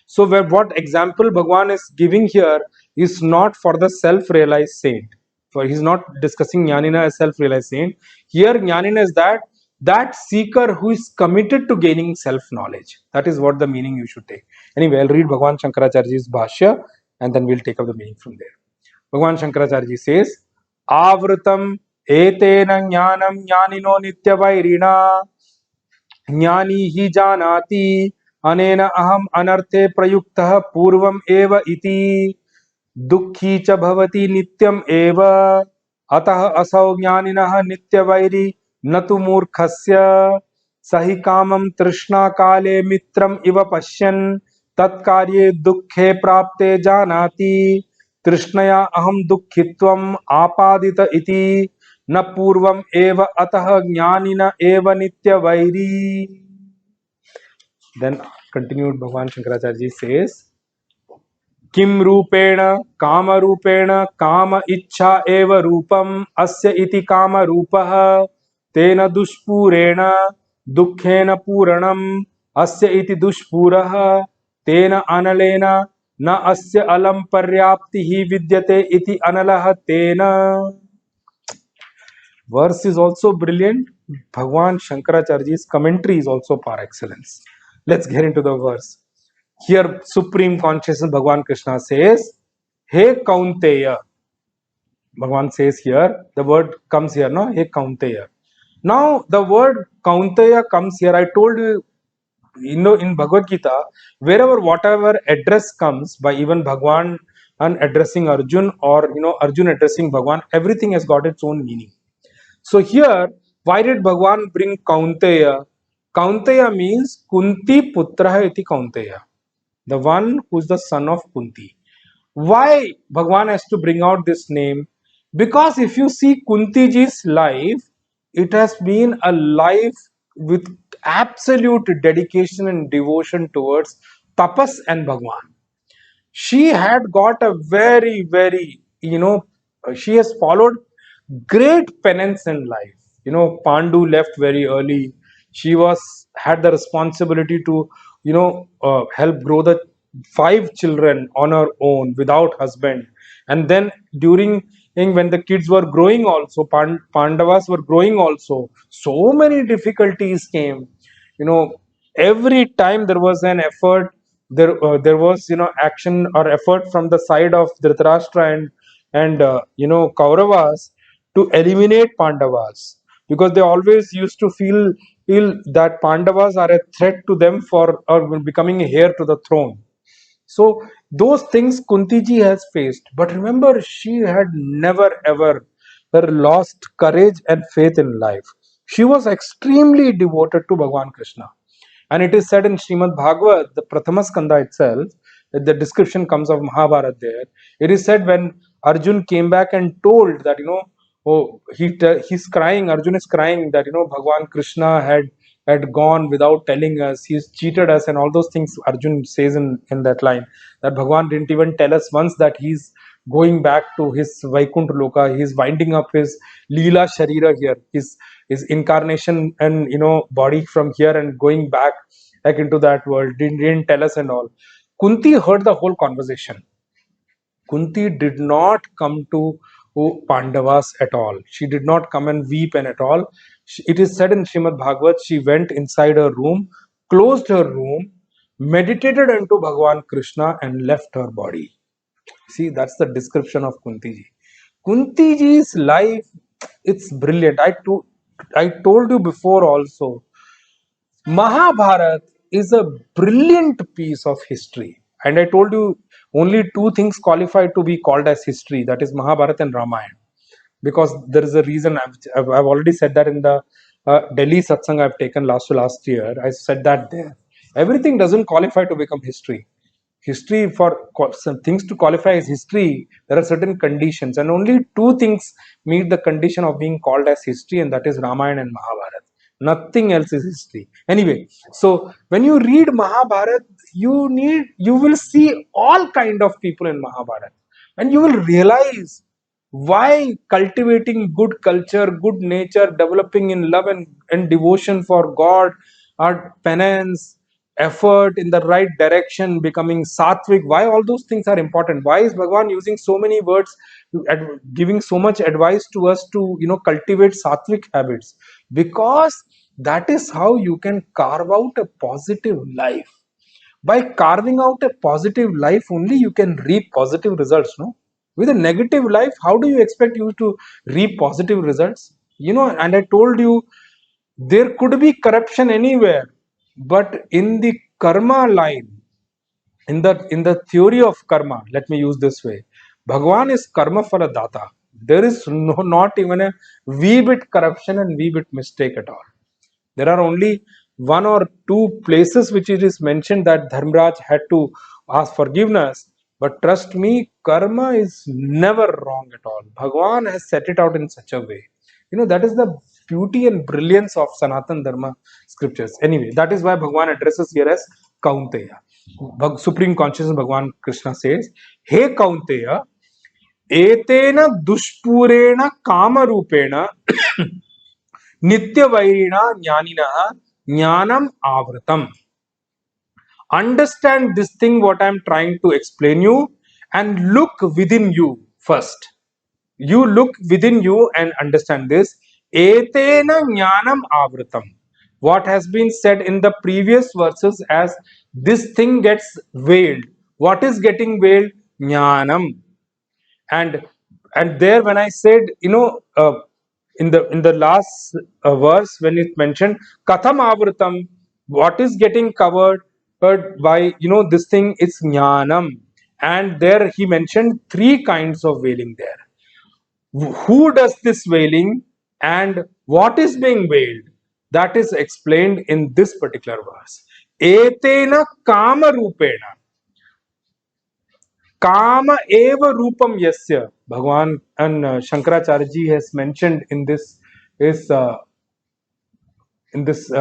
So what example Bhagavan is giving here is not for the self-realized saint. For he's not discussing Jnanina as self-realized saint. Here Jnanina is that seeker who is committed to gaining self-knowledge. That is what the meaning you should take. Anyway, I'll read Bhagavan Shankaracharya's Bhashya and then we'll take up the meaning from there. Bhagavan Shankaracharya says, Avrutam etena jnanam jnanino nitya vairina ज्ञानी ही जानाति अनेन अहम अनर्थे प्रयुक्तः पूर्वम एव इति दुःखी च भवति नित्यम एव अतः असौ ज्ञानिनः नित्यवैरी न तु मूर्खस्य सहि कामं तृष्णा काले मित्रम इव पश्यन् तत्कार्ये दुःखे प्राप्ते जानाति तृष्णया अहम दुःखित्वम आपादित इति न पूर्वम एव अतः ज्ञानिन एव नित्य वैरी. Then continued Bhagavan Shankaracharya ji says, किम रूपेण काम रूपेण काम इच्छा एव रूपम अस्य इति काम रूपः तेन दुष्पूरेण दुःखेन पूरणम अस्य इति दुष्पूरः तेन अनलेन na asya alam paryaptihi vidyate iti analah tena. Verse is also brilliant. Bhagwan Shankaracharya's commentary is also par excellence. Let's get into the verse. Here supreme consciousness Bhagwan Krishna says, Hey Kaunteya. Bhagwan says here, the word comes here, no? Hey Kaunteya. Now the word Kaunteya comes here. I told you, in Bhagavad Gita, wherever whatever address comes by even Bhagwan and addressing Arjun, or Arjun addressing Bhagwan, everything has got its own meaning. So here, why did Bhagwan bring Kaunteya? Kaunteya means Kunti Putraha iti Kaunteya, the one who is the son of Kunti. Why Bhagwan has to bring out this name? Because if you see Kunti ji's life, it has been a life with absolute dedication and devotion towards tapas and Bhagwan. She had got a very, she has followed great penance in life. Pandu left very early. She was had the responsibility to help grow the 5 children on her own without husband. And then during when the kids were growing also, Pandavas were growing also, so many difficulties came. Every time there was an effort, there was action or effort from the side of Dhritarashtra and Kauravas to eliminate Pandavas, because they always used to feel that Pandavas are a threat to them for or becoming a heir to the throne. So those things Kunti ji has faced, but remember, she had never ever lost courage and faith in life. She was extremely devoted to Bhagwan Krishna. And it is said in Srimad Bhagavad, the Prathama Skanda itself, the description comes of Mahabharata there. It is said when Arjun came back and told that, he's crying, Arjun is crying that, Bhagwan Krishna had gone without telling us, he's cheated us, and all those things Arjun says in that line, that Bhagwan didn't even tell us once that he's going back to his Vaikuntha Loka, he's winding up his Leela Sharira here, his incarnation and body from here and going back into that world, didn't tell us and all. Kunti heard the whole conversation. Kunti did not come to Pandavas at all. She did not come and weep and at all. It is said in Srimad Bhagavad, she went inside her room, closed her room, meditated unto Bhagwan Krishna and left her body. See, that's the description of Kunti ji. Kunti ji's life, it's brilliant. I told you before also, Mahabharata is a brilliant piece of history. And I told you only 2 things qualify to be called as history, that is Mahabharata and Ramayana. Because there is a reason, I've already said that in the Delhi satsang I've taken last year. I said that there. Everything doesn't qualify to become history. History, for some things to qualify as history, there are certain conditions, and only 2 things meet the condition of being called as history, and that is Ramayana and Mahabharata. Nothing else is history. Anyway, so when you read Mahabharata, you will see all kind of people in Mahabharata, and you will realize why cultivating good culture, good nature, developing in love and devotion for God, or penance, effort in the right direction, becoming sattvic, why all those things are important. Why is Bhagwan using so many words, giving so much advice to us to cultivate sattvic habits? Because that is how you can carve out a positive life. By carving out a positive life only you can reap positive results, no? With a negative life, how do you expect you to reap positive results? And I told you, there could be corruption anywhere, but in the karma line, in the theory of karma, let me use this way, Bhagwan is karma phala data. There is not even a wee bit corruption and wee bit mistake at all. There are only 1 or 2 places which it is mentioned that Dharmraj had to ask forgiveness. But trust me, karma is never wrong at all. Bhagwan has set it out in such a way. That is the beauty and brilliance of Sanatan Dharma scriptures. Anyway, that is why Bhagwan addresses here as Kaunteya. Supreme Consciousness Bhagwan Krishna says, Hey Kaunteya, etena dushpurena kama rupena Nitya Vairina Jnanina Jnanam Avratam. Understand this thing what I'm trying to explain you, and look within you first. You look within you and understand this. Etena jnanam avritam. What has been said in the previous verses as this thing gets veiled. What is getting veiled? Jnanam. And there when I said, in the last verse, when it mentioned katham avritam, what is getting covered by this thing, it's jnanam. And there he mentioned three kinds of veiling there. Who does this veiling and what is being veiled? That is explained in this particular verse. Etena kama rupena. Kama eva rupam yasya. Bhagwan and Shankaracharya ji has mentioned in this is in this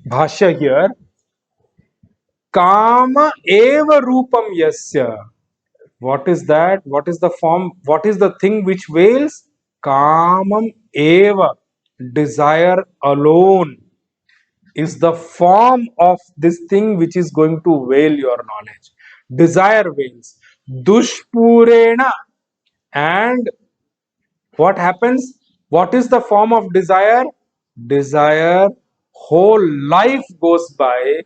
bhashya here. Kama eva rupam yasya. What is that? What is the form? What is the thing which veils? Kamam eva. Desire alone is the form of this thing which is going to veil your knowledge. Desire veils. Dushpurena. And what happens? What is the form of desire? Desire, whole life goes by,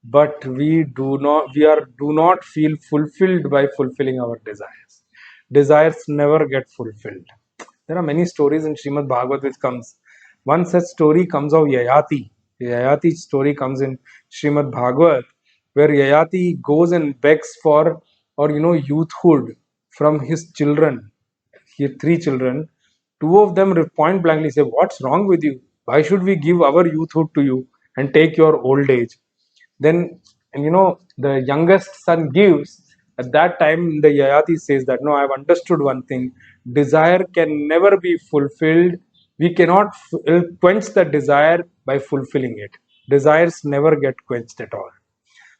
but we do not feel fulfilled by fulfilling our desires. Desires never get fulfilled. There are many stories in Srimad Bhagavad which comes. One such story comes of Yayati. The Yayati story comes in Srimad Bhagavad, where Yayati goes and begs for, or youthhood from his children. He had three children. Two of them point blankly say, "What's wrong with you? Why should we give our youthhood to you and take your old age?" Then, and the youngest son gives. At that time, the Yayati says that, "No, I've understood one thing. Desire can never be fulfilled. We cannot quench the desire by fulfilling it. Desires never get quenched at all."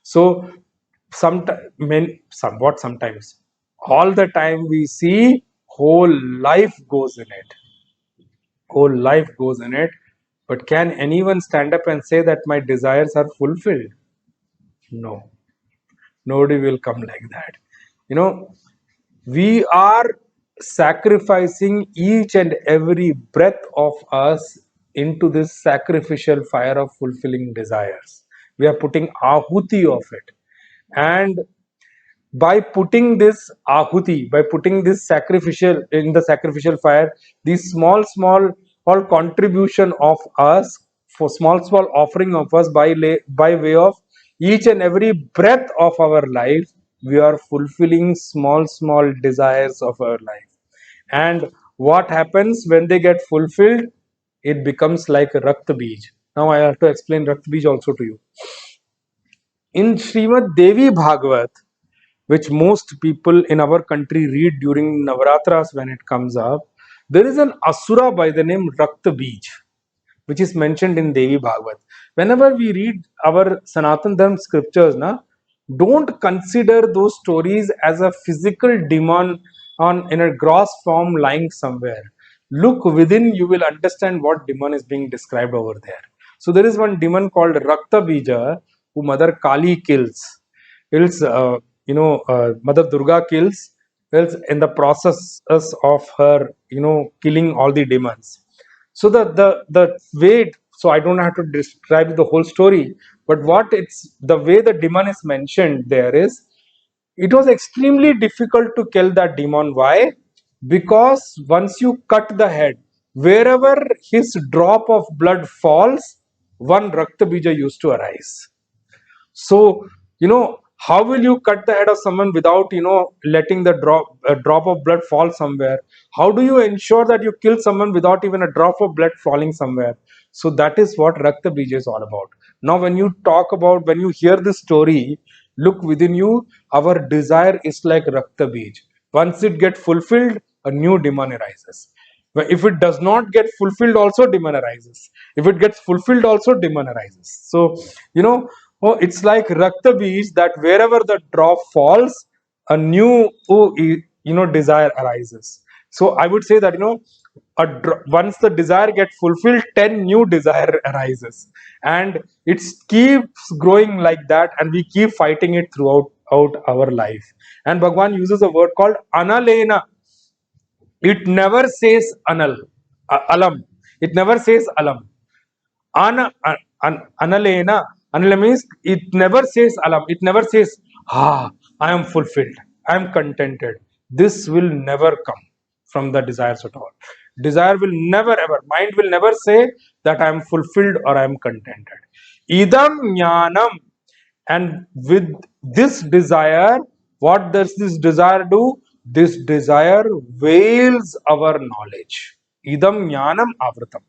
So, sometimes, all the time we see whole life goes in it. Whole life goes in it. But can anyone stand up and say that my desires are fulfilled? No. Nobody will come like that. We are sacrificing each and every breath of us into this sacrificial fire of fulfilling desires. We are putting ahuti of it. And by putting this ahuti, by putting this sacrificial in the sacrificial fire, these small all contribution of us, for small offering of us by way of each and every breath of our life, we are fulfilling small desires of our life. And what happens when they get fulfilled? It becomes like a Rakta Bij. Now I have to explain Rakta Bij also to you. In Srimad Devi Bhagavat, which most people in our country read during Navaratras when it comes up, there is an Asura by the name Rakta Bij, which is mentioned in Devi Bhagavat. Whenever we read our Sanatan Dharma scriptures, don't consider those stories as a physical demon in a gross form lying somewhere. Look within, you will understand what demon is being described over there. So there is one demon called Rakta Bija, who Mother Kali kills. Mother Durga kills in the process of her, killing all the demons. So the way, so I don't have to describe the whole story, but the way the demon is mentioned there is, it was extremely difficult to kill that demon. Why? Because once you cut the head, wherever his drop of blood falls, one Rakta Bija used to arise. So, how will you cut the head of someone without, letting the drop of blood fall somewhere? How do you ensure that you kill someone without even a drop of blood falling somewhere? So that is what Rakta Bij is all about. Now, when you hear this story, look within you, our desire is like Rakta Bij. Once it gets fulfilled, a new demon arises. If it does not get fulfilled, also demon arises. If it gets fulfilled, also demon arises. So, it's like Rakta Bij, that wherever the drop falls, a new desire arises. So I would say that once the desire gets fulfilled, 10 new desire arises, and it keeps growing like that, and we keep fighting it throughout our life. And Bhagwan uses a word called analena. It never says alam. It never says alam. Analena. Anala means it never says alam. It never says, I am fulfilled, I am contented. This will never come from the desires at all. Desire will never ever, mind will never say that I am fulfilled or I am contented. Idam jnanam. And with this desire, what does this desire do? This desire veils our knowledge. Idam jnanam avratam.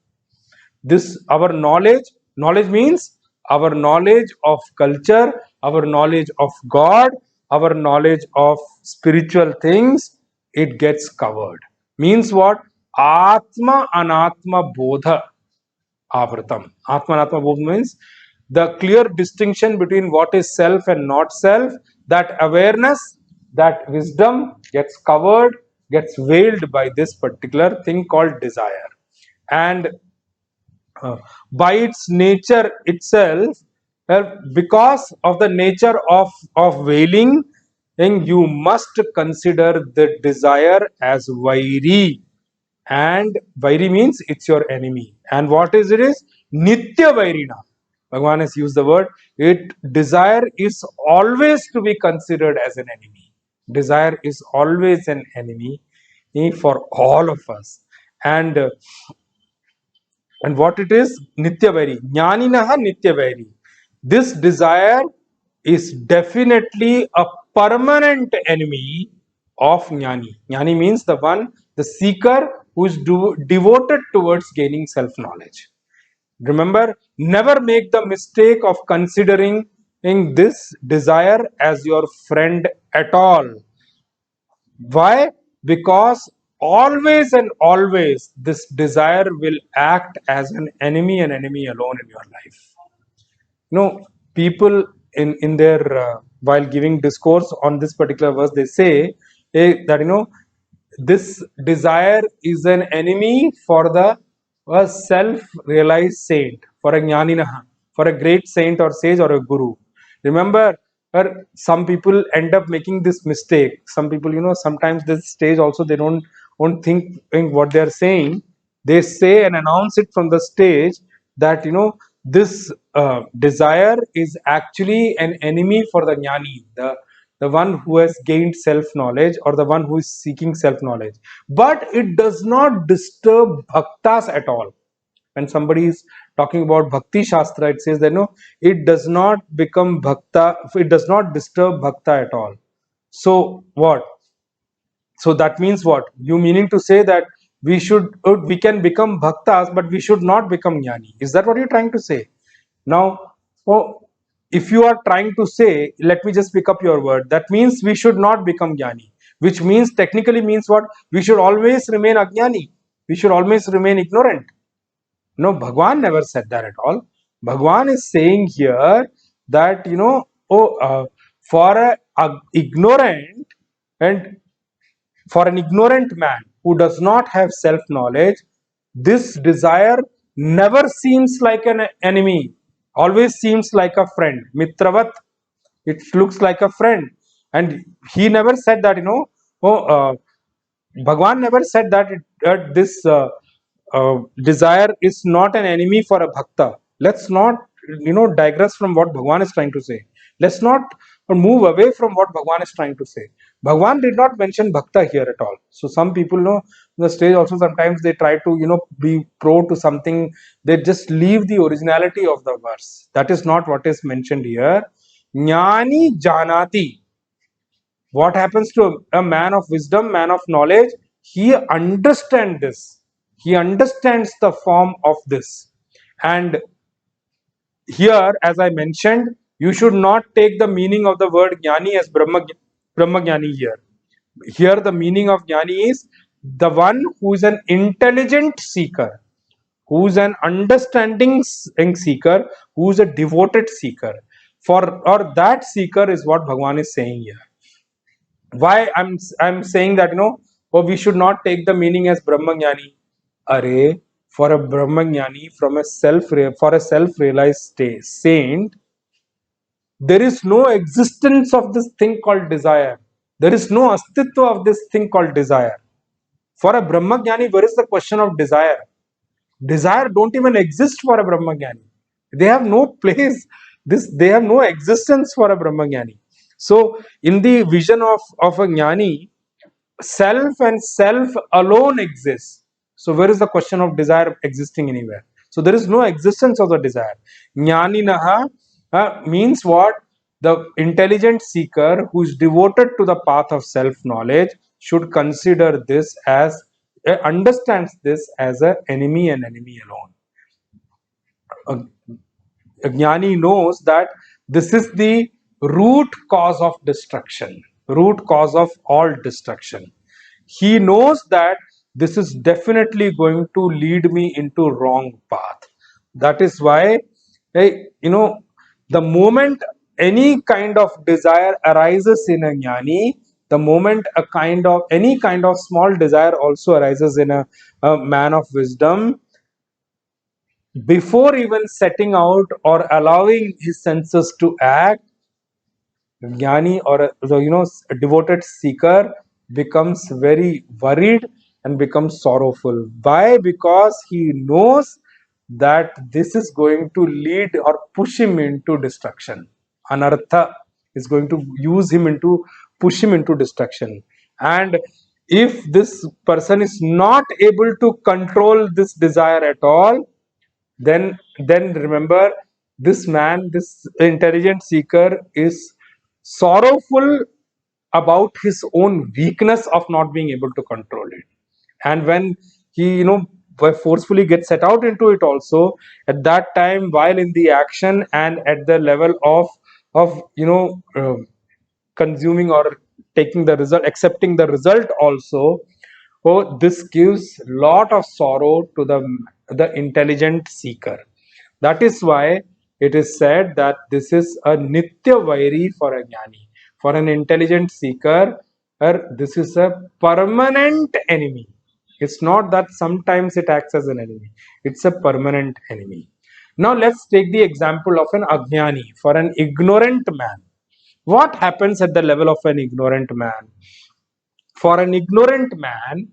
This, our knowledge means our knowledge of culture, our knowledge of God, our knowledge of spiritual things, it gets covered. Means what? Atma anatma bodha avratam. Atma anatma bodha means the clear distinction between what is self and not self. That awareness, that wisdom gets covered, gets veiled by this particular thing called desire. And by its nature itself, because of the nature of veiling, then you must consider the desire as vairi. And vairi means it's your enemy. And what is it? Is nitya vairina. Bhagavan has used the word. It, desire is always to be considered as an enemy. Desire is always an enemy for all of us. And what it is? Nitya vairi. Jnaninaha nitya vairi. This desire is definitely a permanent enemy of jnani. Jnani means the one, the seeker who is devoted towards gaining self-knowledge. Remember, never make the mistake of considering this desire as your friend at all. Why? Because always and always this desire will act as an enemy and enemy alone in your life. People in their while giving discourse on this particular verse, they say that this desire is an enemy for the self-realized saint, for a jnaninaha, for a great saint or sage or a guru. Remember, some people end up making this mistake. Some people, sometimes this stage also, they don't think what they are saying. They say and announce it from the stage that this desire is actually an enemy for the jnani, the one who has gained self knowledge, or the one who is seeking self knowledge. But it does not disturb bhaktas at all. When somebody is talking about bhakti shastra, it says that it does not become bhakta, it does not disturb bhakta at all. So what? So that means what? You meaning to say that we can become bhaktas, but we should not become jnani. Is that what you're trying to say? Now, if you are trying to say, let me just pick up your word, that means we should not become jnani, which means technically means what? We should always remain ajnani. We should always remain ignorant. No, Bhagwan never said that at all. Bhagwan is saying here that, for ignorant and for an ignorant man who does not have self-knowledge, this desire never seems like an enemy, always seems like a friend. Mitravat, it looks like a friend. And he never said that, Bhagwan never said that this desire is not an enemy for a bhakta. Let's not, digress from what Bhagwan is trying to say. Let's not move away from what Bhagwan is trying to say. Bhagwan did not mention bhakta here at all. So some people the stage also, sometimes they try to be pro to something. They just leave the originality of the verse. That is not what is mentioned here. Jnani janati. What happens to a man of wisdom, man of knowledge? He understands this. He understands the form of this. And here, as I mentioned, you should not take the meaning of the word jnani as Brahma jnani here. Here the meaning of jnani is the one who is an intelligent seeker, who is an understanding seeker, who is a devoted seeker. Or that seeker is what Bhagwan is saying here. Why I'm saying that we should not take the meaning as Brahma jnani. Array, for a Brahmajnani, for a self-realized saint, there is no existence of this thing called desire. There is no astitva of this thing called desire. For a Brahmajnani, where is the question of desire? Desire don't even exist for a Brahmajnani. They have no place. They have no existence for a Brahmajnani. So, in the vision of a Jnani, self and self alone exists. So where is the question of desire existing anywhere? So there is no existence of the desire. Jnaninaha means what? The intelligent seeker who is devoted to the path of self knowledge should consider this as understands this as an enemy and enemy alone. A Jnani knows that this is the root cause of destruction, root cause of all destruction. He knows that this is definitely going to lead me into wrong path. That is why, the moment any kind of desire arises in a Jnani, the moment any kind of small desire also arises in a man of wisdom, before even setting out or allowing his senses to act, Jnani or a devoted seeker becomes very worried and becomes sorrowful. Why? Because he knows that this is going to lead or push him into destruction. Anartha is going to push him into destruction. And if this person is not able to control this desire at all, then remember, this intelligent seeker is sorrowful about his own weakness of not being able to control it. And when he forcefully gets set out into it also, at that time, while in the action and at the level of consuming or taking the result, accepting the result also, this gives lot of sorrow to the intelligent seeker. That is why it is said that this is a nitya vairi for a jnani. For an intelligent seeker, this is a permanent enemy. It's not that sometimes it acts as an enemy. It's a permanent enemy. Now let's take the example of an ajnani. For an ignorant man, what happens at the level of an ignorant man? For an ignorant man,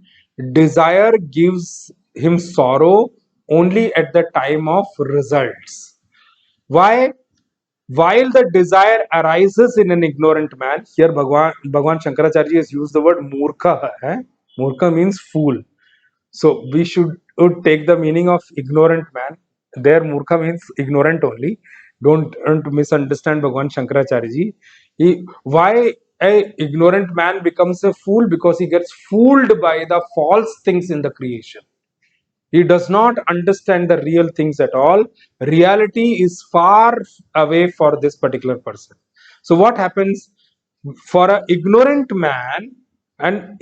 desire gives him sorrow only at the time of results. Why? While the desire arises in an ignorant man, here Bhagwan Shankaracharya has used the word murkha. Murkha means fool. So we would take the meaning of ignorant man. There murkha means ignorant only. Don't misunderstand Bhagwan Shankaracharya ji. Why a ignorant man becomes a fool? Because he gets fooled by the false things in the creation. He does not understand the real things at all. Reality is far away for this particular person. So what happens for an ignorant man, and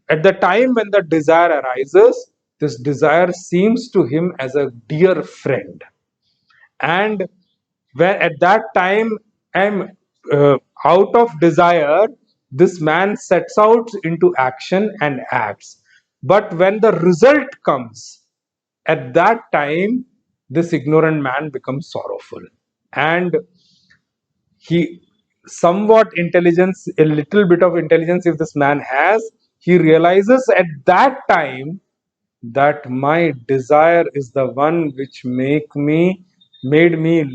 at the time when the desire arises, this desire seems to him as a dear friend. And where at that time I'm out of desire, this man sets out into action and acts. But when the result comes, at that time this ignorant man becomes sorrowful, and he somewhat intelligence, a little bit of intelligence if this man has, he realizes at that time that my desire is the one which made me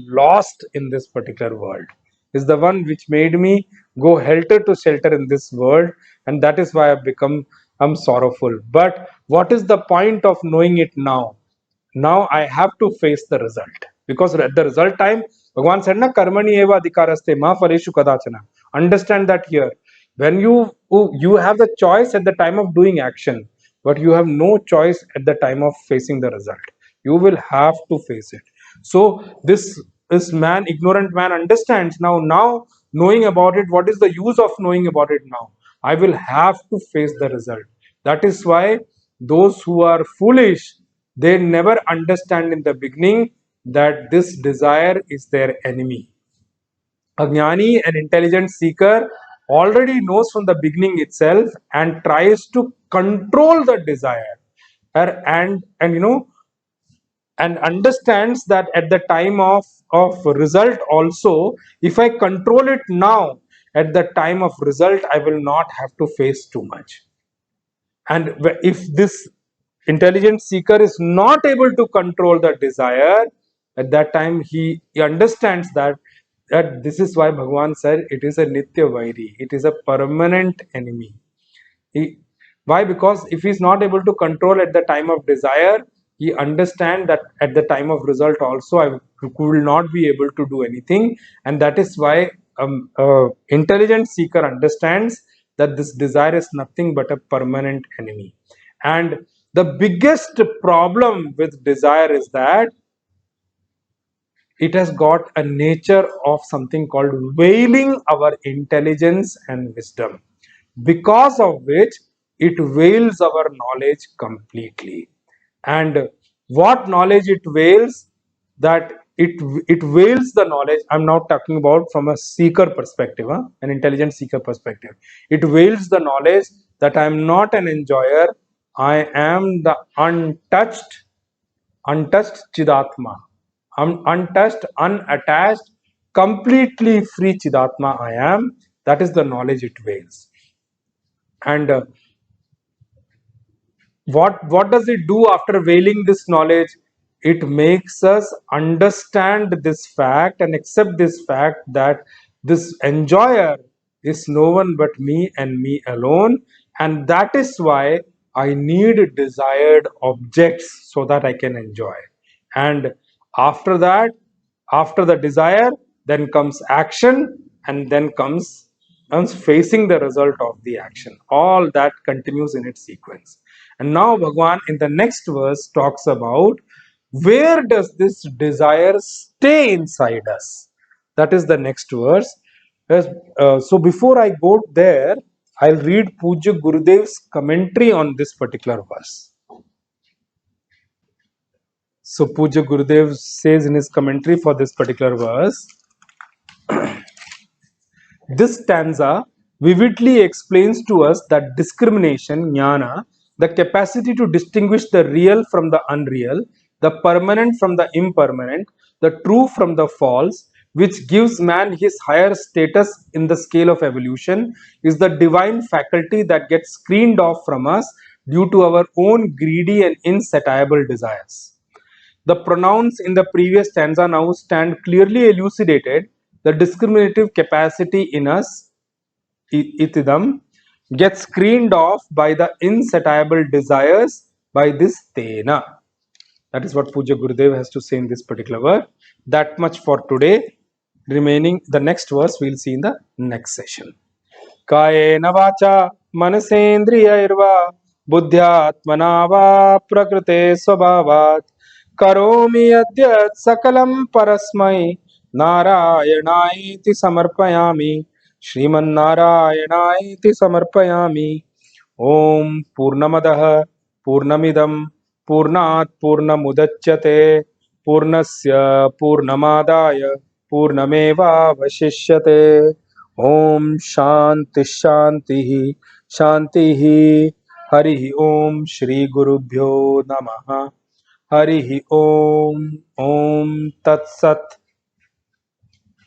lost in this particular world, is the one which made me go helter to shelter in this world, and that is why I'm sorrowful. But what is the point of knowing it now? Now I have to face the result, because at the result time Bhagavan said na karmani eva adhikaraste ma phareshu kadachana. Understand that here, when you have the choice at the time of doing action, but you have no choice at the time of facing the result. You will have to face it. So this man, ignorant man, understands now knowing about it, what is the use of knowing about it now? I will have to face the result. That is why those who are foolish, they never understand in the beginning that this desire is their enemy. A jnani, an intelligent seeker, already knows from the beginning itself and tries to control the desire. and and understands that at the time of result also, if I control it now, at the time of result I will not have to face too much. And if this intelligent seeker is not able to control the desire, at that time he understands that this is why Bhagavan said it is a nitya vairi, it is a permanent enemy. he, why? Because if he's not able to control at the time of desire, he understands that at the time of result also I will not be able to do anything, and that is why intelligent seeker understands that this desire is nothing but a permanent enemy. And the biggest problem with desire is that it has got a nature of something called veiling our intelligence and wisdom, because of which it veils our knowledge completely. And what knowledge it veils? That it veils the knowledge. I'm not talking about from a seeker perspective, an intelligent seeker perspective. It veils the knowledge that I am not an enjoyer, I am the untouched Chidatma. Untouched, unattached, completely free Chidatma I am. That is the knowledge it veils. And what does it do after veiling this knowledge? It makes us understand this fact and accept this fact that this enjoyer is no one but me and me alone, and that is why I need desired objects so that I can enjoy. And after that, after the desire, then comes action, and then comes facing the result of the action. All that continues in its sequence. And now Bhagwan in the next verse talks about where does this desire stay inside us. That is the next verse. So before I go there, I'll read Puja Gurudev's commentary on this particular verse. So Puja Gurudev says in his commentary for this particular verse, this stanza vividly explains to us that discrimination, jnana, the capacity to distinguish the real from the unreal, the permanent from the impermanent, the true from the false, which gives man his higher status in the scale of evolution, is the divine faculty that gets screened off from us due to our own greedy and insatiable desires. The pronouns in the previous stanza now stand clearly elucidated. The discriminative capacity in us, itidam, gets screened off by the insatiable desires by this tena. That is what Puja Gurudev has to say in this particular verse. That much for today. Remaining, the next verse we'll see in the next session. कायेन वाचा मनसेन्द्रियैर्वा बुद्ध्यात्मना वा प्रकृते स्वभावात् करोमि यद्यत् सकलं परस्मै नारायणायेति समर्पयामि श्रीमन्नारायणायेति समर्पयामि ओम पूर्णमदः पूर्णमिदं पूर्णात् पूर्णमुदच्यते पूर्णस्य पूर्णमादाय पूर्णमेवावशिष्यते ओम शांति शांति शांति हरि ओम श्री गुरुभ्यो नमः हरि ओम ओम तत्सत्